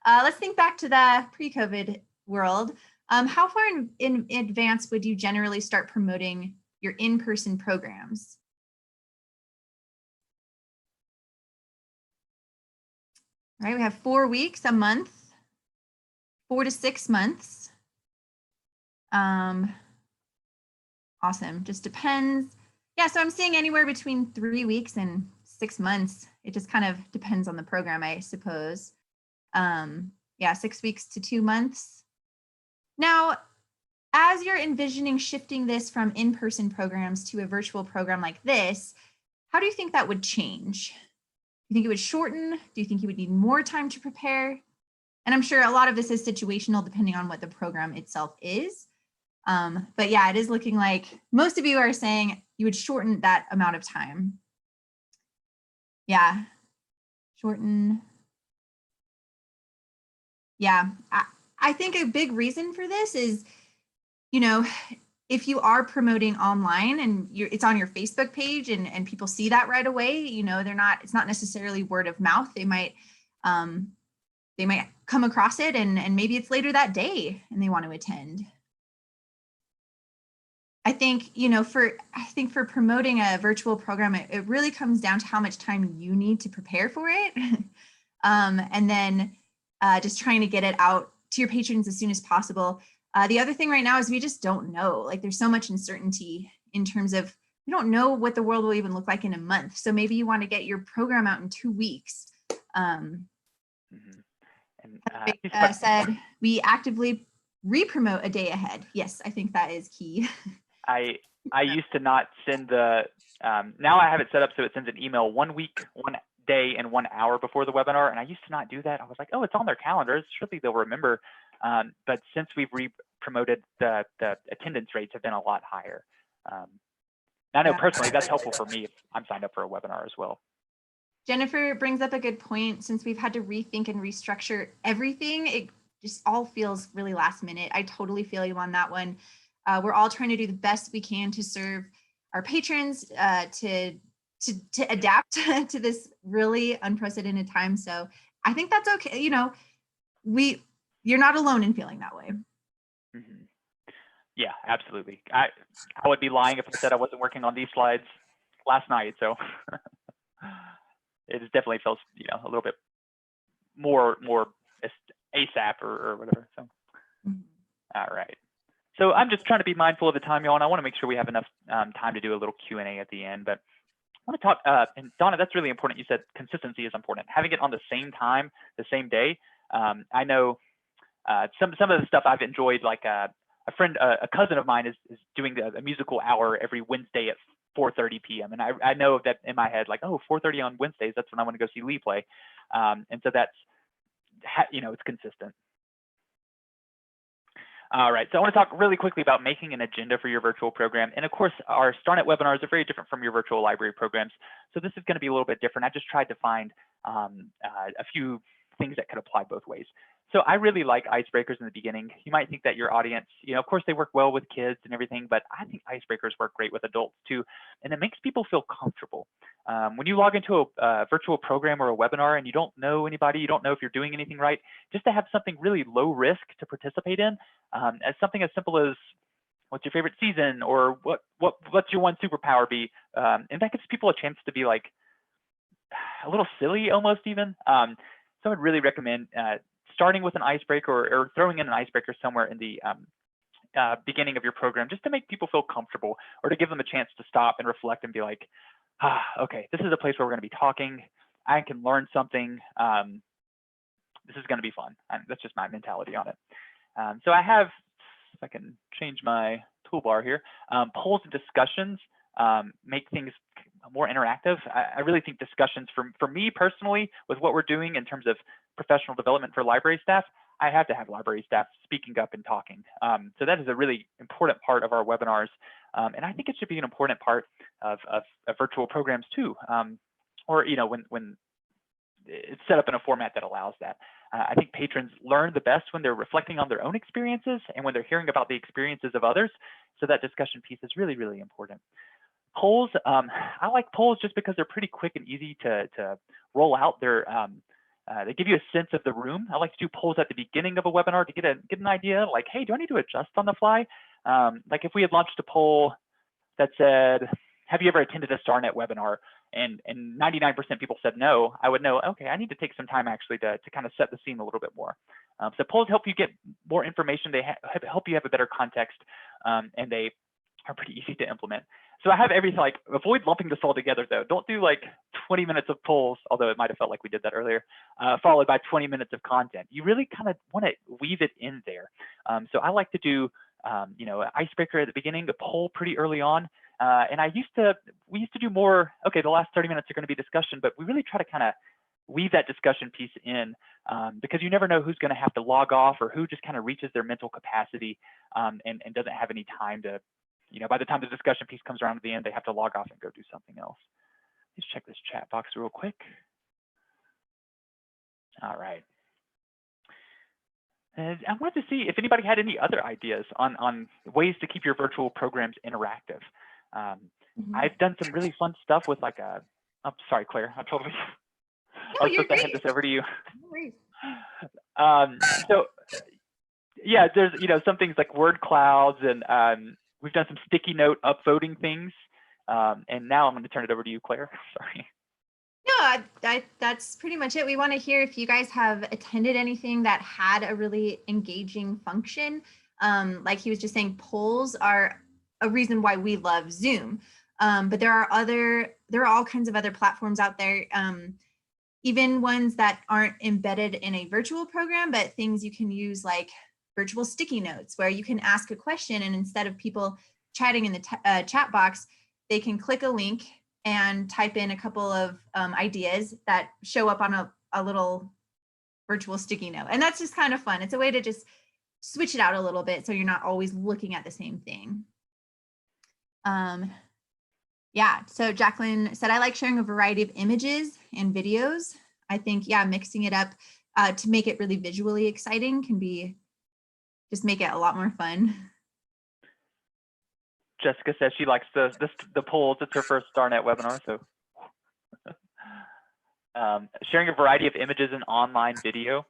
Let's think back to the pre-COVID world. How far in advance would you generally start promoting your in-person programs? All right, we have 4 weeks, a month, 4 to 6 months. Awesome. Just depends. Yeah, so I'm seeing anywhere between 3 weeks and 6 months. It just kind of depends on the program, I suppose. Yeah, 6 weeks to 2 months. Now, as you're envisioning shifting this from in-person programs to a virtual program like this, how do you think that would change? Do you think it would shorten? Do you think you would need more time to prepare? And I'm sure a lot of this is situational depending on what the program itself is. But yeah, it is looking like most of you are saying you would shorten that amount of time. Yeah, shorten. Yeah, I think a big reason for this is, you know, if you are promoting online and it's on your Facebook page and people see that right away, you know, it's not necessarily word of mouth. They might come across it and maybe it's later that day and they want to attend. I think, you know, for promoting a virtual program, it really comes down to how much time you need to prepare for it. And then just trying to get it out to your patrons as soon as possible. The other thing right now is we just don't know. Like there's so much uncertainty in terms of we don't know what the world will even look like in a month. So maybe you want to get your program out in 2 weeks. And said we actively re-promote a day ahead. Yes, I think that is key. I used to not send the, now I have it set up so it sends an email 1 week, 1 day, and 1 hour before the webinar. And I used to not do that. I was like, oh, it's on their calendars. Surely they'll remember. But since we've re-promoted, the attendance rates have been a lot higher. I know personally that's helpful for me if I'm signed up for a webinar as well. Jennifer brings up a good point. Since we've had to rethink and restructure everything, it just all feels really last minute. I totally feel you on that one. We're all trying to do the best we can to serve our patrons, to adapt to this really unprecedented time. So I think that's okay. You know, you're not alone in feeling that way. Mm-hmm. Yeah, absolutely. I would be lying if I said I wasn't working on these slides last night. So it definitely feels, you know, a little bit more ASAP or whatever. So, all right. So I'm just trying to be mindful of the time, y'all, and I want to make sure we have enough time to do a little Q&A at the end. But I want to talk, and Donna, that's really important. You said consistency is important. Having it on the same time, the same day. I know some of the stuff I've enjoyed, like a cousin of mine is doing a musical hour every Wednesday at 4:30 p.m. And I know that in my head, like, oh, 4:30 on Wednesdays, that's when I want to go see Lee play. And so that's, you know, it's consistent. All right, so I want to talk really quickly about making an agenda for your virtual program. And of course, our StarNet webinars are very different from your virtual library programs. So this is going to be a little bit different. I just tried to find a few things that could apply both ways. So I really like icebreakers in the beginning. You might think that your audience, you know, of course they work well with kids and everything, but I think icebreakers work great with adults too. And it makes people feel comfortable. When you log into a virtual program or a webinar and you don't know anybody, you don't know if you're doing anything right, just to have something really low risk to participate in, as something as simple as what's your favorite season, or what's your one superpower be? And that gives people a chance to be like a little silly almost even. So I'd really recommend starting with an icebreaker or throwing in an icebreaker somewhere in the beginning of your program, just to make people feel comfortable, or to give them a chance to stop and reflect and be like, okay, this is a place where we're going to be talking. I can learn something. This is going to be fun. That's just my mentality on it. So I have, if I can change my toolbar here, polls and discussions make things more interactive. I really think discussions, for me personally, with what we're doing in terms of professional development for library staff, I have to have library staff speaking up and talking. So that is a really important part of our webinars. And I think it should be an important part of virtual programs too. Or, you know, when it's set up in a format that allows that. I think patrons learn the best when they're reflecting on their own experiences and when they're hearing about the experiences of others. So that discussion piece is really, really important. Polls, I like polls just because they're pretty quick and easy to roll out. They give you a sense of the room. I like to do polls at the beginning of a webinar to get an idea, like, hey, do I need to adjust on the fly? Like if we had launched a poll that said, have you ever attended a StarNet webinar? and 99% people said no, I would know, okay, I need to take some time actually to kind of set the scene a little bit more. So polls help you get more information. They help you have a better context, and they are pretty easy to implement. So I have everything, like, avoid lumping this all together though. Don't do like 20 minutes of polls, although it might have felt like we did that earlier, followed by 20 minutes of content. You really kind of want to weave it in there. So I like to do, you know, an icebreaker at the beginning, a poll pretty early on. And we used to do more, okay, the last 30 minutes are going to be discussion, but we really try to kind of weave that discussion piece in, because you never know who's going to have to log off or who just kind of reaches their mental capacity, and doesn't have any time to, you know, by the time the discussion piece comes around at the end, they have to log off and go do something else. Let's check this chat box real quick. All right. And I wanted to see if anybody had any other ideas on ways to keep your virtual programs interactive. I've done some really fun stuff with like a, oh, sorry, Claire, I totally, I was supposed to hand this over to you. No worries. So yeah, there's, you know, some things like word clouds, and we've done some sticky note upvoting things. And now I'm going to turn it over to you, Claire. Sorry. No, that's pretty much it. We want to hear if you guys have attended anything that had a really engaging function. Like he was just saying, polls are a reason why we love Zoom. But there are all kinds of other platforms out there, even ones that aren't embedded in a virtual program, but things you can use like virtual sticky notes, where you can ask a question, and instead of people chatting in the chat box, they can click a link and type in a couple of ideas that show up on a little virtual sticky note. And that's just kind of fun. It's a way to just switch it out a little bit so you're not always looking at the same thing. Yeah, so Jacqueline said, I like sharing a variety of images and videos. I think, yeah, mixing it up to make it really visually exciting can be, just make it a lot more fun. Jessica says she likes the polls. It's her first StarNet webinar, so. Sharing a variety of images and online video.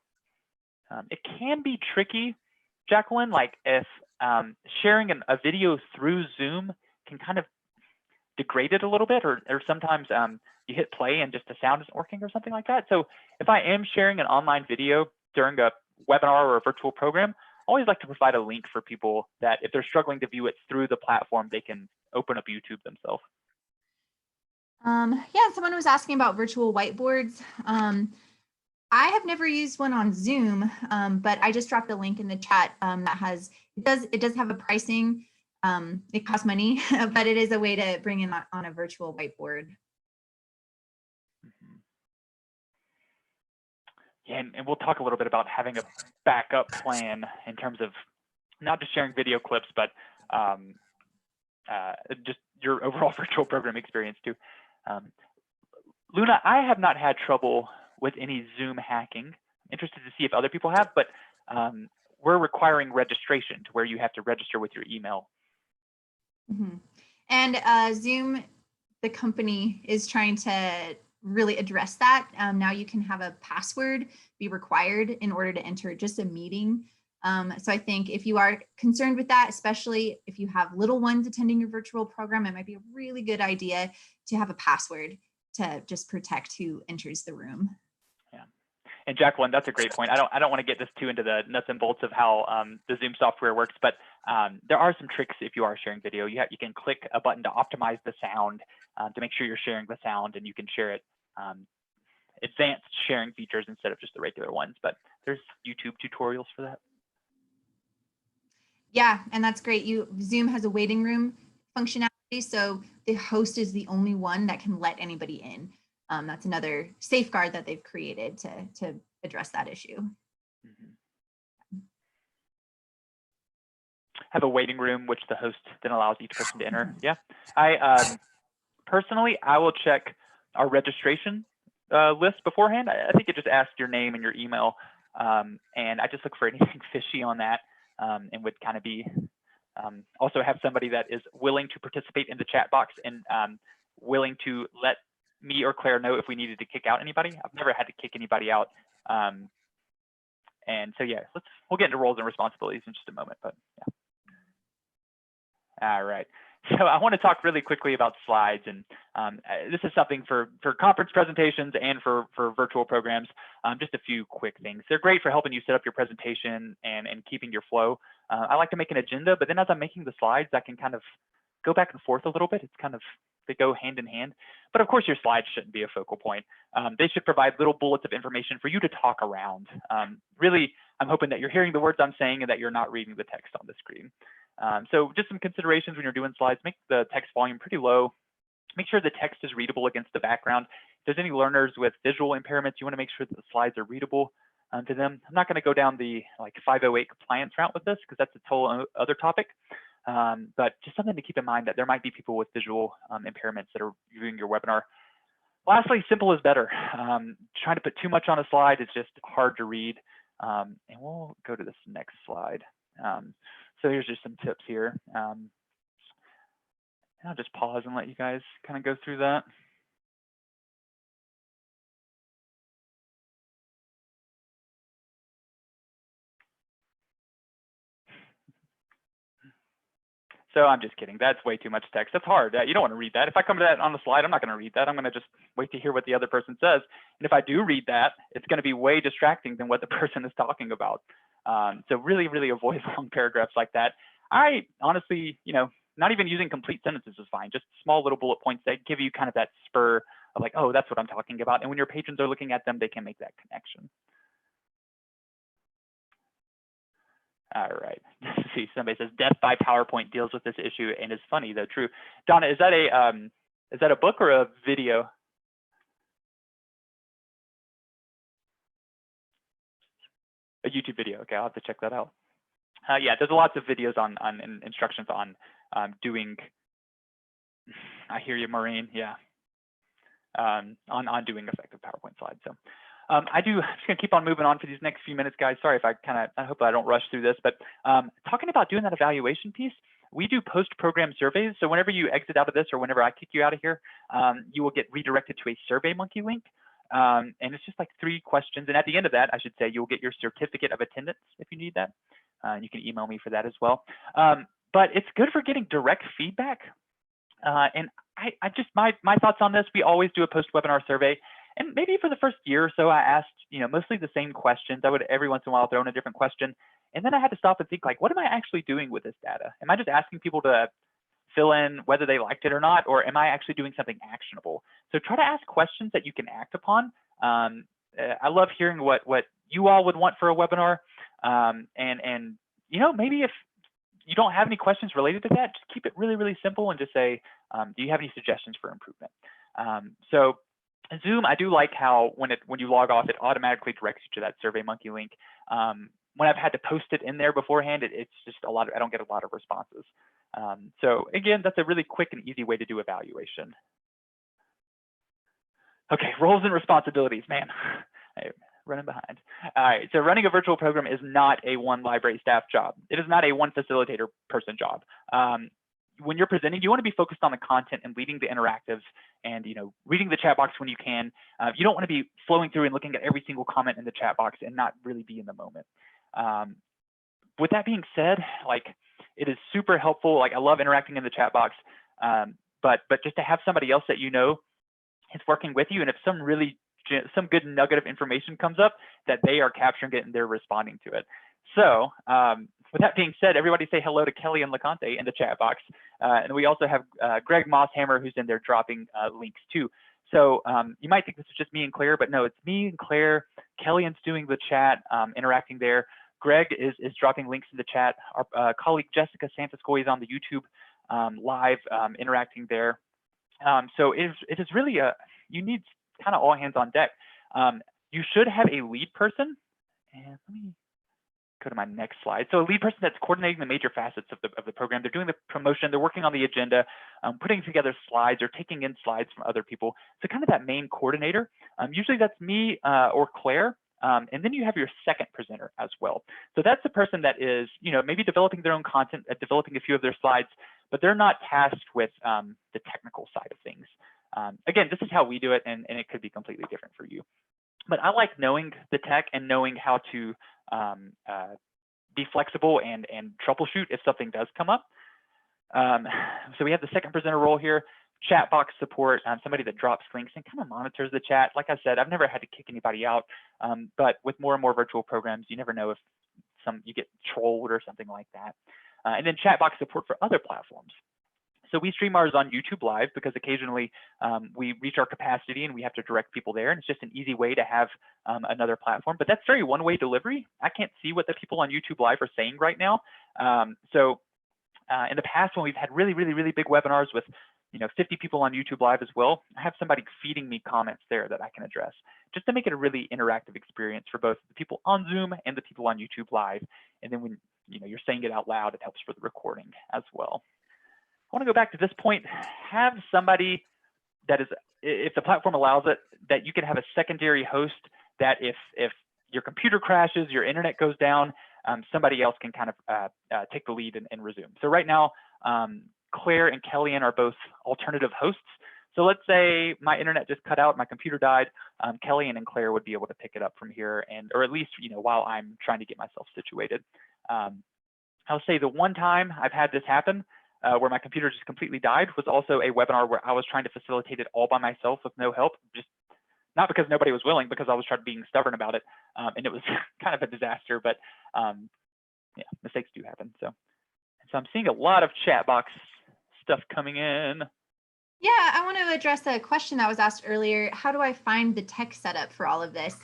It can be tricky, Jacqueline, like if sharing a video through Zoom can kind of degrade it a little bit, or sometimes you hit play and just the sound isn't working or something like that. So if I am sharing an online video during a webinar or a virtual program, I always like to provide a link for people that if they're struggling to view it through the platform, they can open up YouTube themselves. Yeah, someone was asking about virtual whiteboards. I have never used one on Zoom, but I just dropped a link in the chat that has, it does have a pricing. It costs money, but it is a way to bring in on a virtual whiteboard. Yeah, and we'll talk a little bit about having a backup plan in terms of not just sharing video clips, but just your overall virtual program experience too. Luna, I have not had trouble with any Zoom hacking. I'm interested to see if other people have, but we're requiring registration to where you have to register with your email. And Zoom, the company, is trying to really address that. Now you can have a password be required in order to enter just a meeting. So I think if you are concerned with that, especially if you have little ones attending your virtual program, it might be a really good idea to have a password to just protect who enters the room. Yeah. And Jacqueline, that's a great point. I don't want to get this too into the nuts and bolts of how the Zoom software works, but there are some tricks if you are sharing video. You can click a button to optimize the sound to make sure you're sharing the sound, and you can share it advanced sharing features instead of just the regular ones. But there's YouTube tutorials for that. Yeah, and that's great. Zoom has a waiting room functionality, so the host is the only one that can let anybody in. That's another safeguard that they've created to address that issue. Have a waiting room, which the host then allows each person to enter. Yeah, I personally, I will check our registration list beforehand. I think it just asks your name and your email, and I just look for anything fishy on that, and would kind of be also have somebody that is willing to participate in the chat box and willing to let me or Claire know if we needed to kick out anybody. I've never had to kick anybody out. And so, yeah, we'll get into roles and responsibilities in just a moment, but yeah. All right. So I want to talk really quickly about slides, and this is something for conference presentations and for virtual programs. Just a few quick things. They're great for helping you set up your presentation and keeping your flow. I like to make an agenda, but then as I'm making the slides, I can kind of go back and forth a little bit. It's kind of, they go hand in hand. But of course, your slides shouldn't be a focal point. They should provide little bullets of information for you to talk around. Really, I'm hoping that you're hearing the words I'm saying and that you're not reading the text on the screen. So just some considerations when you're doing slides: make the text volume pretty low. Make sure the text is readable against the background. If there's any learners with visual impairments, you want to make sure that the slides are readable to them. I'm not going to go down the 508 compliance route with this because that's a total other topic. But just something to keep in mind that there might be people with visual impairments that are viewing your webinar. Lastly, simple is better. Trying to put too much on a slide is just hard to read. And we'll go to this next slide. So here's just some tips here. I'll just pause and let you guys kind of go through that. So I'm just kidding. That's way too much text. That's hard. You don't want to read that. If I come to that on the slide, I'm not going to read that. I'm going to just wait to hear what the other person says. And if I do read that, it's going to be way distracting than what the person is talking about. So really, really avoid long paragraphs like that. I honestly, not even using complete sentences is fine. Just small little bullet points that give you kind of that spur of like, oh, that's what I'm talking about. And when your patrons are looking at them, they can make that connection. All right. See, somebody says Death by PowerPoint deals with this issue and is funny though. True. Donna, is that a book or a video? A YouTube video. Okay, I'll have to check that out. Yeah, there's lots of videos on instructions on doing. I hear you, Maureen. Yeah, on doing effective PowerPoint slides. So I'm just gonna keep on moving on for these next few minutes, guys. Sorry if I hope I don't rush through this, but talking about doing that evaluation piece, we do post-program surveys. So whenever you exit out of this or whenever I kick you out of here, you will get redirected to a SurveyMonkey link. And it's just like 3 questions. And at the end of that, I should say, you'll get your certificate of attendance if you need that. You can email me for that as well. But it's good for getting direct feedback. And I just, my thoughts on this, we always do a post-webinar survey. And maybe for the first year or so, I asked, mostly the same questions. I would every once in a while throw in a different question. And then I had to stop and think, like, what am I actually doing with this data? Am I just asking people to fill in whether they liked it or not, or am I actually doing something actionable? So try to ask questions that you can act upon. I love hearing what you all would want for a webinar. And maybe if you don't have any questions related to that, just keep it really, really simple and just say, do you have any suggestions for improvement? So Zoom, I do like how when you log off, it automatically directs you to that SurveyMonkey link. When I've had to post it in there beforehand, it's just I don't get a lot of responses. So again, that's a really quick and easy way to do evaluation. Okay, roles and responsibilities, man. I'm running behind. All right, so running a virtual program is not a one library staff job. It is not a one facilitator person job. When you're presenting, you want to be focused on the content and leading the interactives and reading the chat box when you can. You don't want to be flowing through and looking at every single comment in the chat box and not really be in the moment. With that being said, it is super helpful. I love interacting in the chat box, but just to have somebody else that is working with you, and if some good nugget of information comes up, that they are capturing it and they're responding to it. So with that being said, everybody say hello to Kelly and LeConte in the chat box. And we also have Greg Mosshammer, who's in there dropping links too. So you might think this is just me and Claire, but no, it's me and Claire. Kellyan's doing the chat, interacting there. Greg is dropping links in the chat. Our colleague Jessica Santascoy is on the YouTube live, interacting there. So it is really you need kind of all hands on deck. You should have a lead person. And let me go to my next slide. So a lead person that's coordinating the major facets of the program. They're doing the promotion, they're working on the agenda, putting together slides or taking in slides from other people. So kind of that main coordinator. Usually that's me or Claire. And then you have your second presenter as well. So that's the person that is, maybe developing their own content, developing a few of their slides, but they're not tasked with the technical side of things. Again, this is how we do it, and it could be completely different for you. But I like knowing the tech and knowing how to be flexible and troubleshoot if something does come up. So we have the second presenter role here, chat box support, somebody that drops links and kind of monitors the chat. Like I said, I've never had to kick anybody out, but with more and more virtual programs, you never know if you get trolled or something like that. And then chat box support for other platforms. So we stream ours on YouTube Live because occasionally we reach our capacity and we have to direct people there. And it's just an easy way to have another platform. But that's very one-way delivery. I can't see what the people on YouTube Live are saying right now. In the past, when we've had really big webinars with 50 people on YouTube Live as well, I have somebody feeding me comments there that I can address, just to make it a really interactive experience for both the people on Zoom and the people on YouTube Live. And then when you're saying it out loud, it helps for the recording as well. I want to go back to this point, have somebody that is, if the platform allows it, that you can have a secondary host that if your computer crashes, your internet goes down, somebody else can kind of take the lead and resume. So right now, Claire and Kellyanne are both alternative hosts. So let's say my internet just cut out, my computer died, Kellyanne and Claire would be able to pick it up from here, or at least while I'm trying to get myself situated. I'll say the one time I've had this happen, where my computer just completely died, was also a webinar where I was trying to facilitate it all by myself with no help, just not because nobody was willing, because I was being stubborn about it, and it was kind of a disaster. But yeah, mistakes do happen. So I'm seeing a lot of chat box stuff coming in. Yeah, I want to address a question that was asked earlier. How do I find the tech setup for all of this?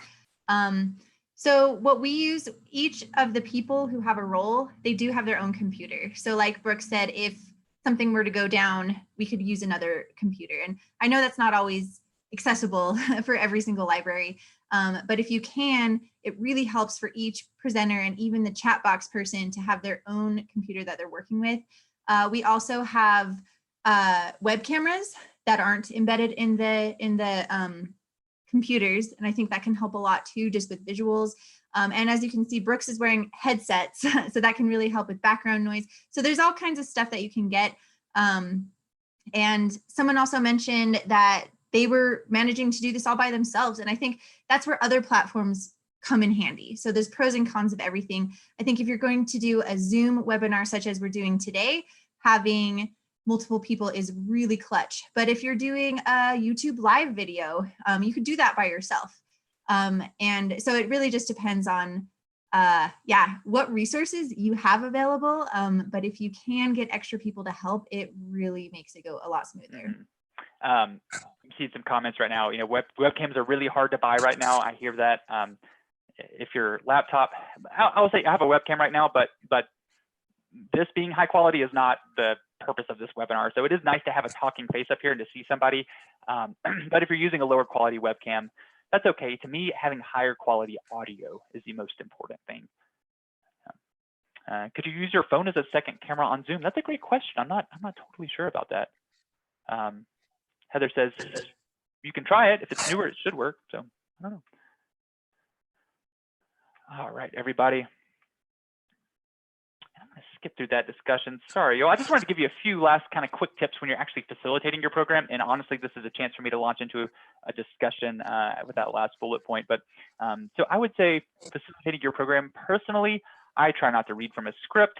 So what we use, each of the people who have a role, they do have their own computer. So like Brooke said, if something were to go down, we could use another computer. And I know that's not always accessible for every single library, but if you can, it really helps for each presenter and even the chat box person to have their own computer that they're working with. We also have web cameras that aren't embedded in the computers, and I think that can help a lot too, just with visuals. And as you can see, Brooks is wearing headsets, so that can really help with background noise. So there's all kinds of stuff that you can get. And someone also mentioned that they were managing to do this all by themselves, and I think that's where other platforms come in handy. So there's pros and cons of everything. I think if you're going to do a Zoom webinar such as we're doing today, having multiple people is really clutch. But if you're doing a YouTube live video, you could do that by yourself. And so it really just depends on what resources you have available. But if you can get extra people to help, it really makes it go a lot smoother. Mm-hmm. See some comments right now. Webcams are really hard to buy right now. I hear that. If your laptop, I will say I have a webcam right now, but this being high quality is not the purpose of this webinar. So it is nice to have a talking face up here and to see somebody. But if you're using a lower quality webcam, that's okay. To me, having higher quality audio is the most important thing. Could you use your phone as a second camera on Zoom? That's a great question. I'm not totally sure about that. Heather says you can try it. If it's newer, it should work. So I don't know. All right, everybody. I'm going to skip through that discussion. Sorry, yo. I just wanted to give you a few last kind of quick tips when you're actually facilitating your program. And honestly, this is a chance for me to launch into a discussion with that last bullet point. But so I would say facilitating your program personally, I try not to read from a script.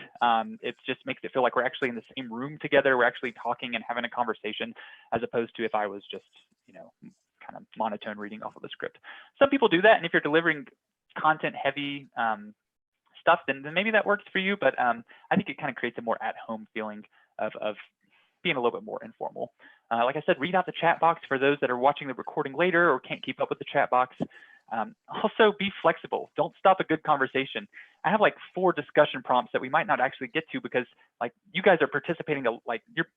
It just makes it feel like we're actually in the same room together. We're actually talking and having a conversation, as opposed to if I was just, kind of monotone reading off of the script. Some people do that. And if you're delivering content heavy stuff, then maybe that works for you. But I think it kind of creates a more at-home feeling of being a little bit more informal. Like I said, read out the chat box for those that are watching the recording later or can't keep up with the chat box. Also, be flexible. Don't stop a good conversation. I have like 4 discussion prompts that we might not actually get to because like you guys are participating, like you're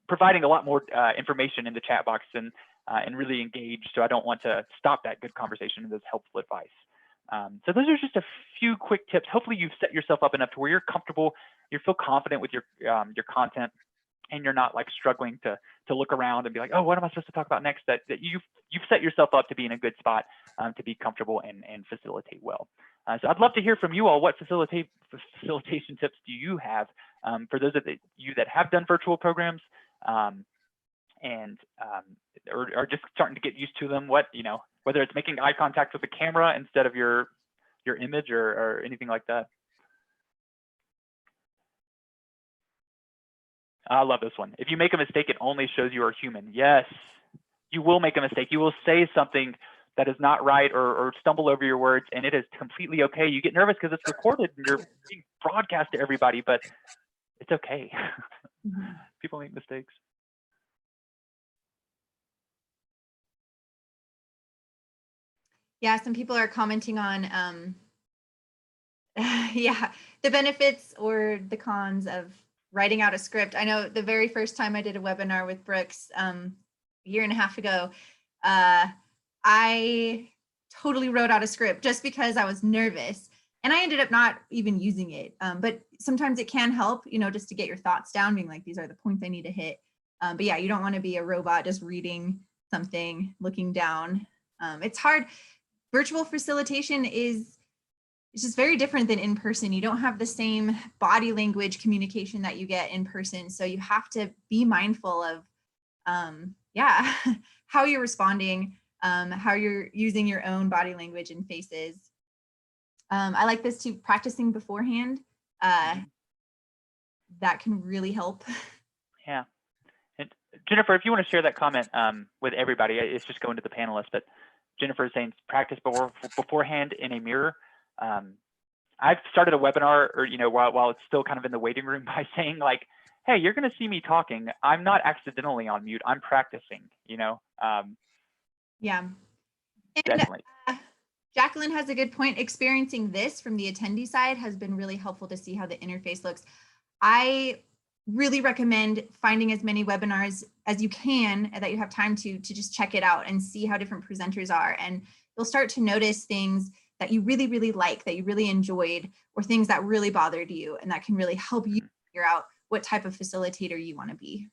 providing a lot more information in the chat box and really engaged. So I don't want to stop that good conversation and those helpful advice. So those are just a few quick tips. Hopefully you've set yourself up enough to where you're comfortable, you feel confident with your content, and you're not like struggling to look around and be like, oh, what am I supposed to talk about next? That you've set yourself up to be in a good spot to be comfortable and facilitate well. So I'd love to hear from you all. What facilitation tips do you have for those of you that have done virtual programs and are just starting to get used to them? What, whether it's making eye contact with the camera instead of your image or anything like that. I love this one. If you make a mistake, it only shows you are human. Yes, you will make a mistake. You will say something that is not right or stumble over your words, and it is completely okay. You get nervous because it's recorded and you're being broadcast to everybody, but it's okay. People make mistakes. Yeah, some people are commenting on yeah, the benefits or the cons of writing out a script. I know the very first time I did a webinar with Brooks a year and a half ago, I totally wrote out a script just because I was nervous. And I ended up not even using it. But sometimes it can help, you know, just to get your thoughts down, being like, these are the points I need to hit. But yeah, you don't want to be a robot just reading something, looking down. It's hard. Virtual facilitation is it's just very different than in person. You don't have the same body language communication that you get in person. So you have to be mindful of, yeah, how you're responding, how you're using your own body language and faces. I like this too, practicing beforehand. That can really help. Yeah. And Jennifer, if you want to share that comment with everybody, it's just going to the panelists, but Jennifer is saying practice beforehand in a mirror. I've started a webinar, or you know, while it's still kind of in the waiting room, by saying like, "Hey, you're going to see me talking. I'm not accidentally on mute. I'm practicing." You know. Yeah. And, definitely. Jacqueline has a good point. Experiencing this from the attendee side has been really helpful to see how the interface looks. I really recommend finding as many webinars as you can that you have time to just check it out and see how different presenters are. And you'll start to notice things that you really, really like, that you really enjoyed, or things that really bothered you. And that can really help you figure out what type of facilitator you want to be.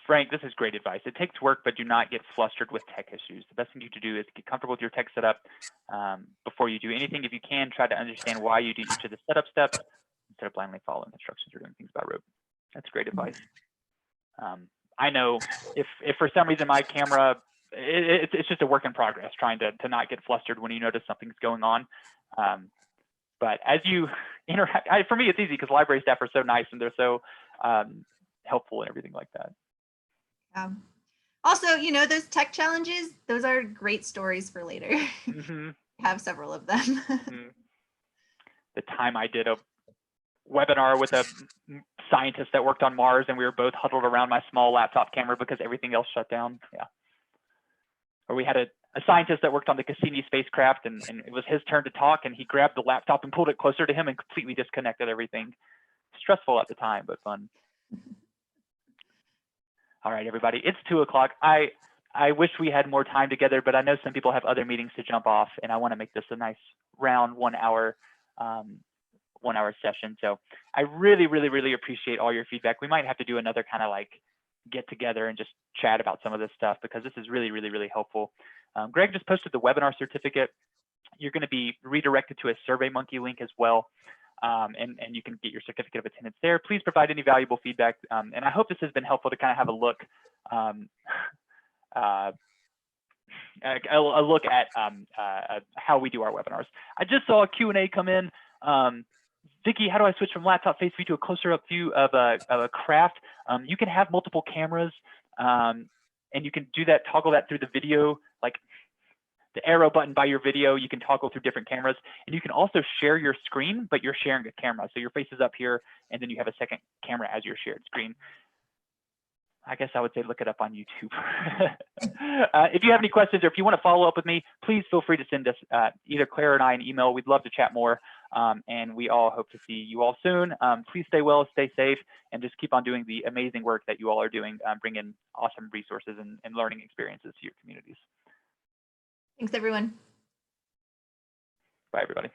Frank, this is great advice. It takes work, but do not get flustered with tech issues. The best thing you to do is get comfortable with your tech setup before you do anything. If you can, try to understand why you do each of the setup steps instead of blindly following instructions or doing things by rote. That's great advice. I know if for some reason my camera, it's just a work in progress, trying to not get flustered when you notice something's going on. But as you interact, for me, it's easy because library staff are so nice and they're so helpful and everything like that. Also, you know, those tech challenges, those are great stories for later. Have several of them. The time I did a webinar with a scientist that worked on Mars, and we were both huddled around my small laptop camera because everything else shut down. Yeah. Or we had a scientist that worked on the Cassini spacecraft, and it was his turn to talk, and he grabbed the laptop and pulled it closer to him and completely disconnected everything. Stressful at the time, but fun. All right, everybody, it's 2 o'clock. I wish we had more time together, but I know some people have other meetings to jump off, and I want to make this a nice round 1 hour session. So I really, really, really appreciate all your feedback. We might have to do another kind of like get together and just chat about some of this stuff, because this is really, really, really helpful. Greg just posted the webinar certificate. You're going to be redirected to a SurveyMonkey link as well. And you can get your certificate of attendance there. Please provide any valuable feedback. And I hope this has been helpful to kind of have a look at how we do our webinars. I just saw a Q&A come in. Vicky, how do I switch from laptop face view to a closer up view of a craft? You can have multiple cameras, and you can do that, toggle that through the video, like the arrow button by your video. You can toggle through different cameras, and you can also share your screen, but you're sharing a camera. So your face is up here, and then you have a second camera as your shared screen. I guess I would say look it up on YouTube. If you have any questions, or if you want to follow up with me, please feel free to send us either Claire and I an email. We'd love to chat more, and we all hope to see you all soon. Please stay well, stay safe, and just keep on doing the amazing work that you all are doing, bringing awesome resources and learning experiences to your communities. Thanks, everyone. Bye, everybody.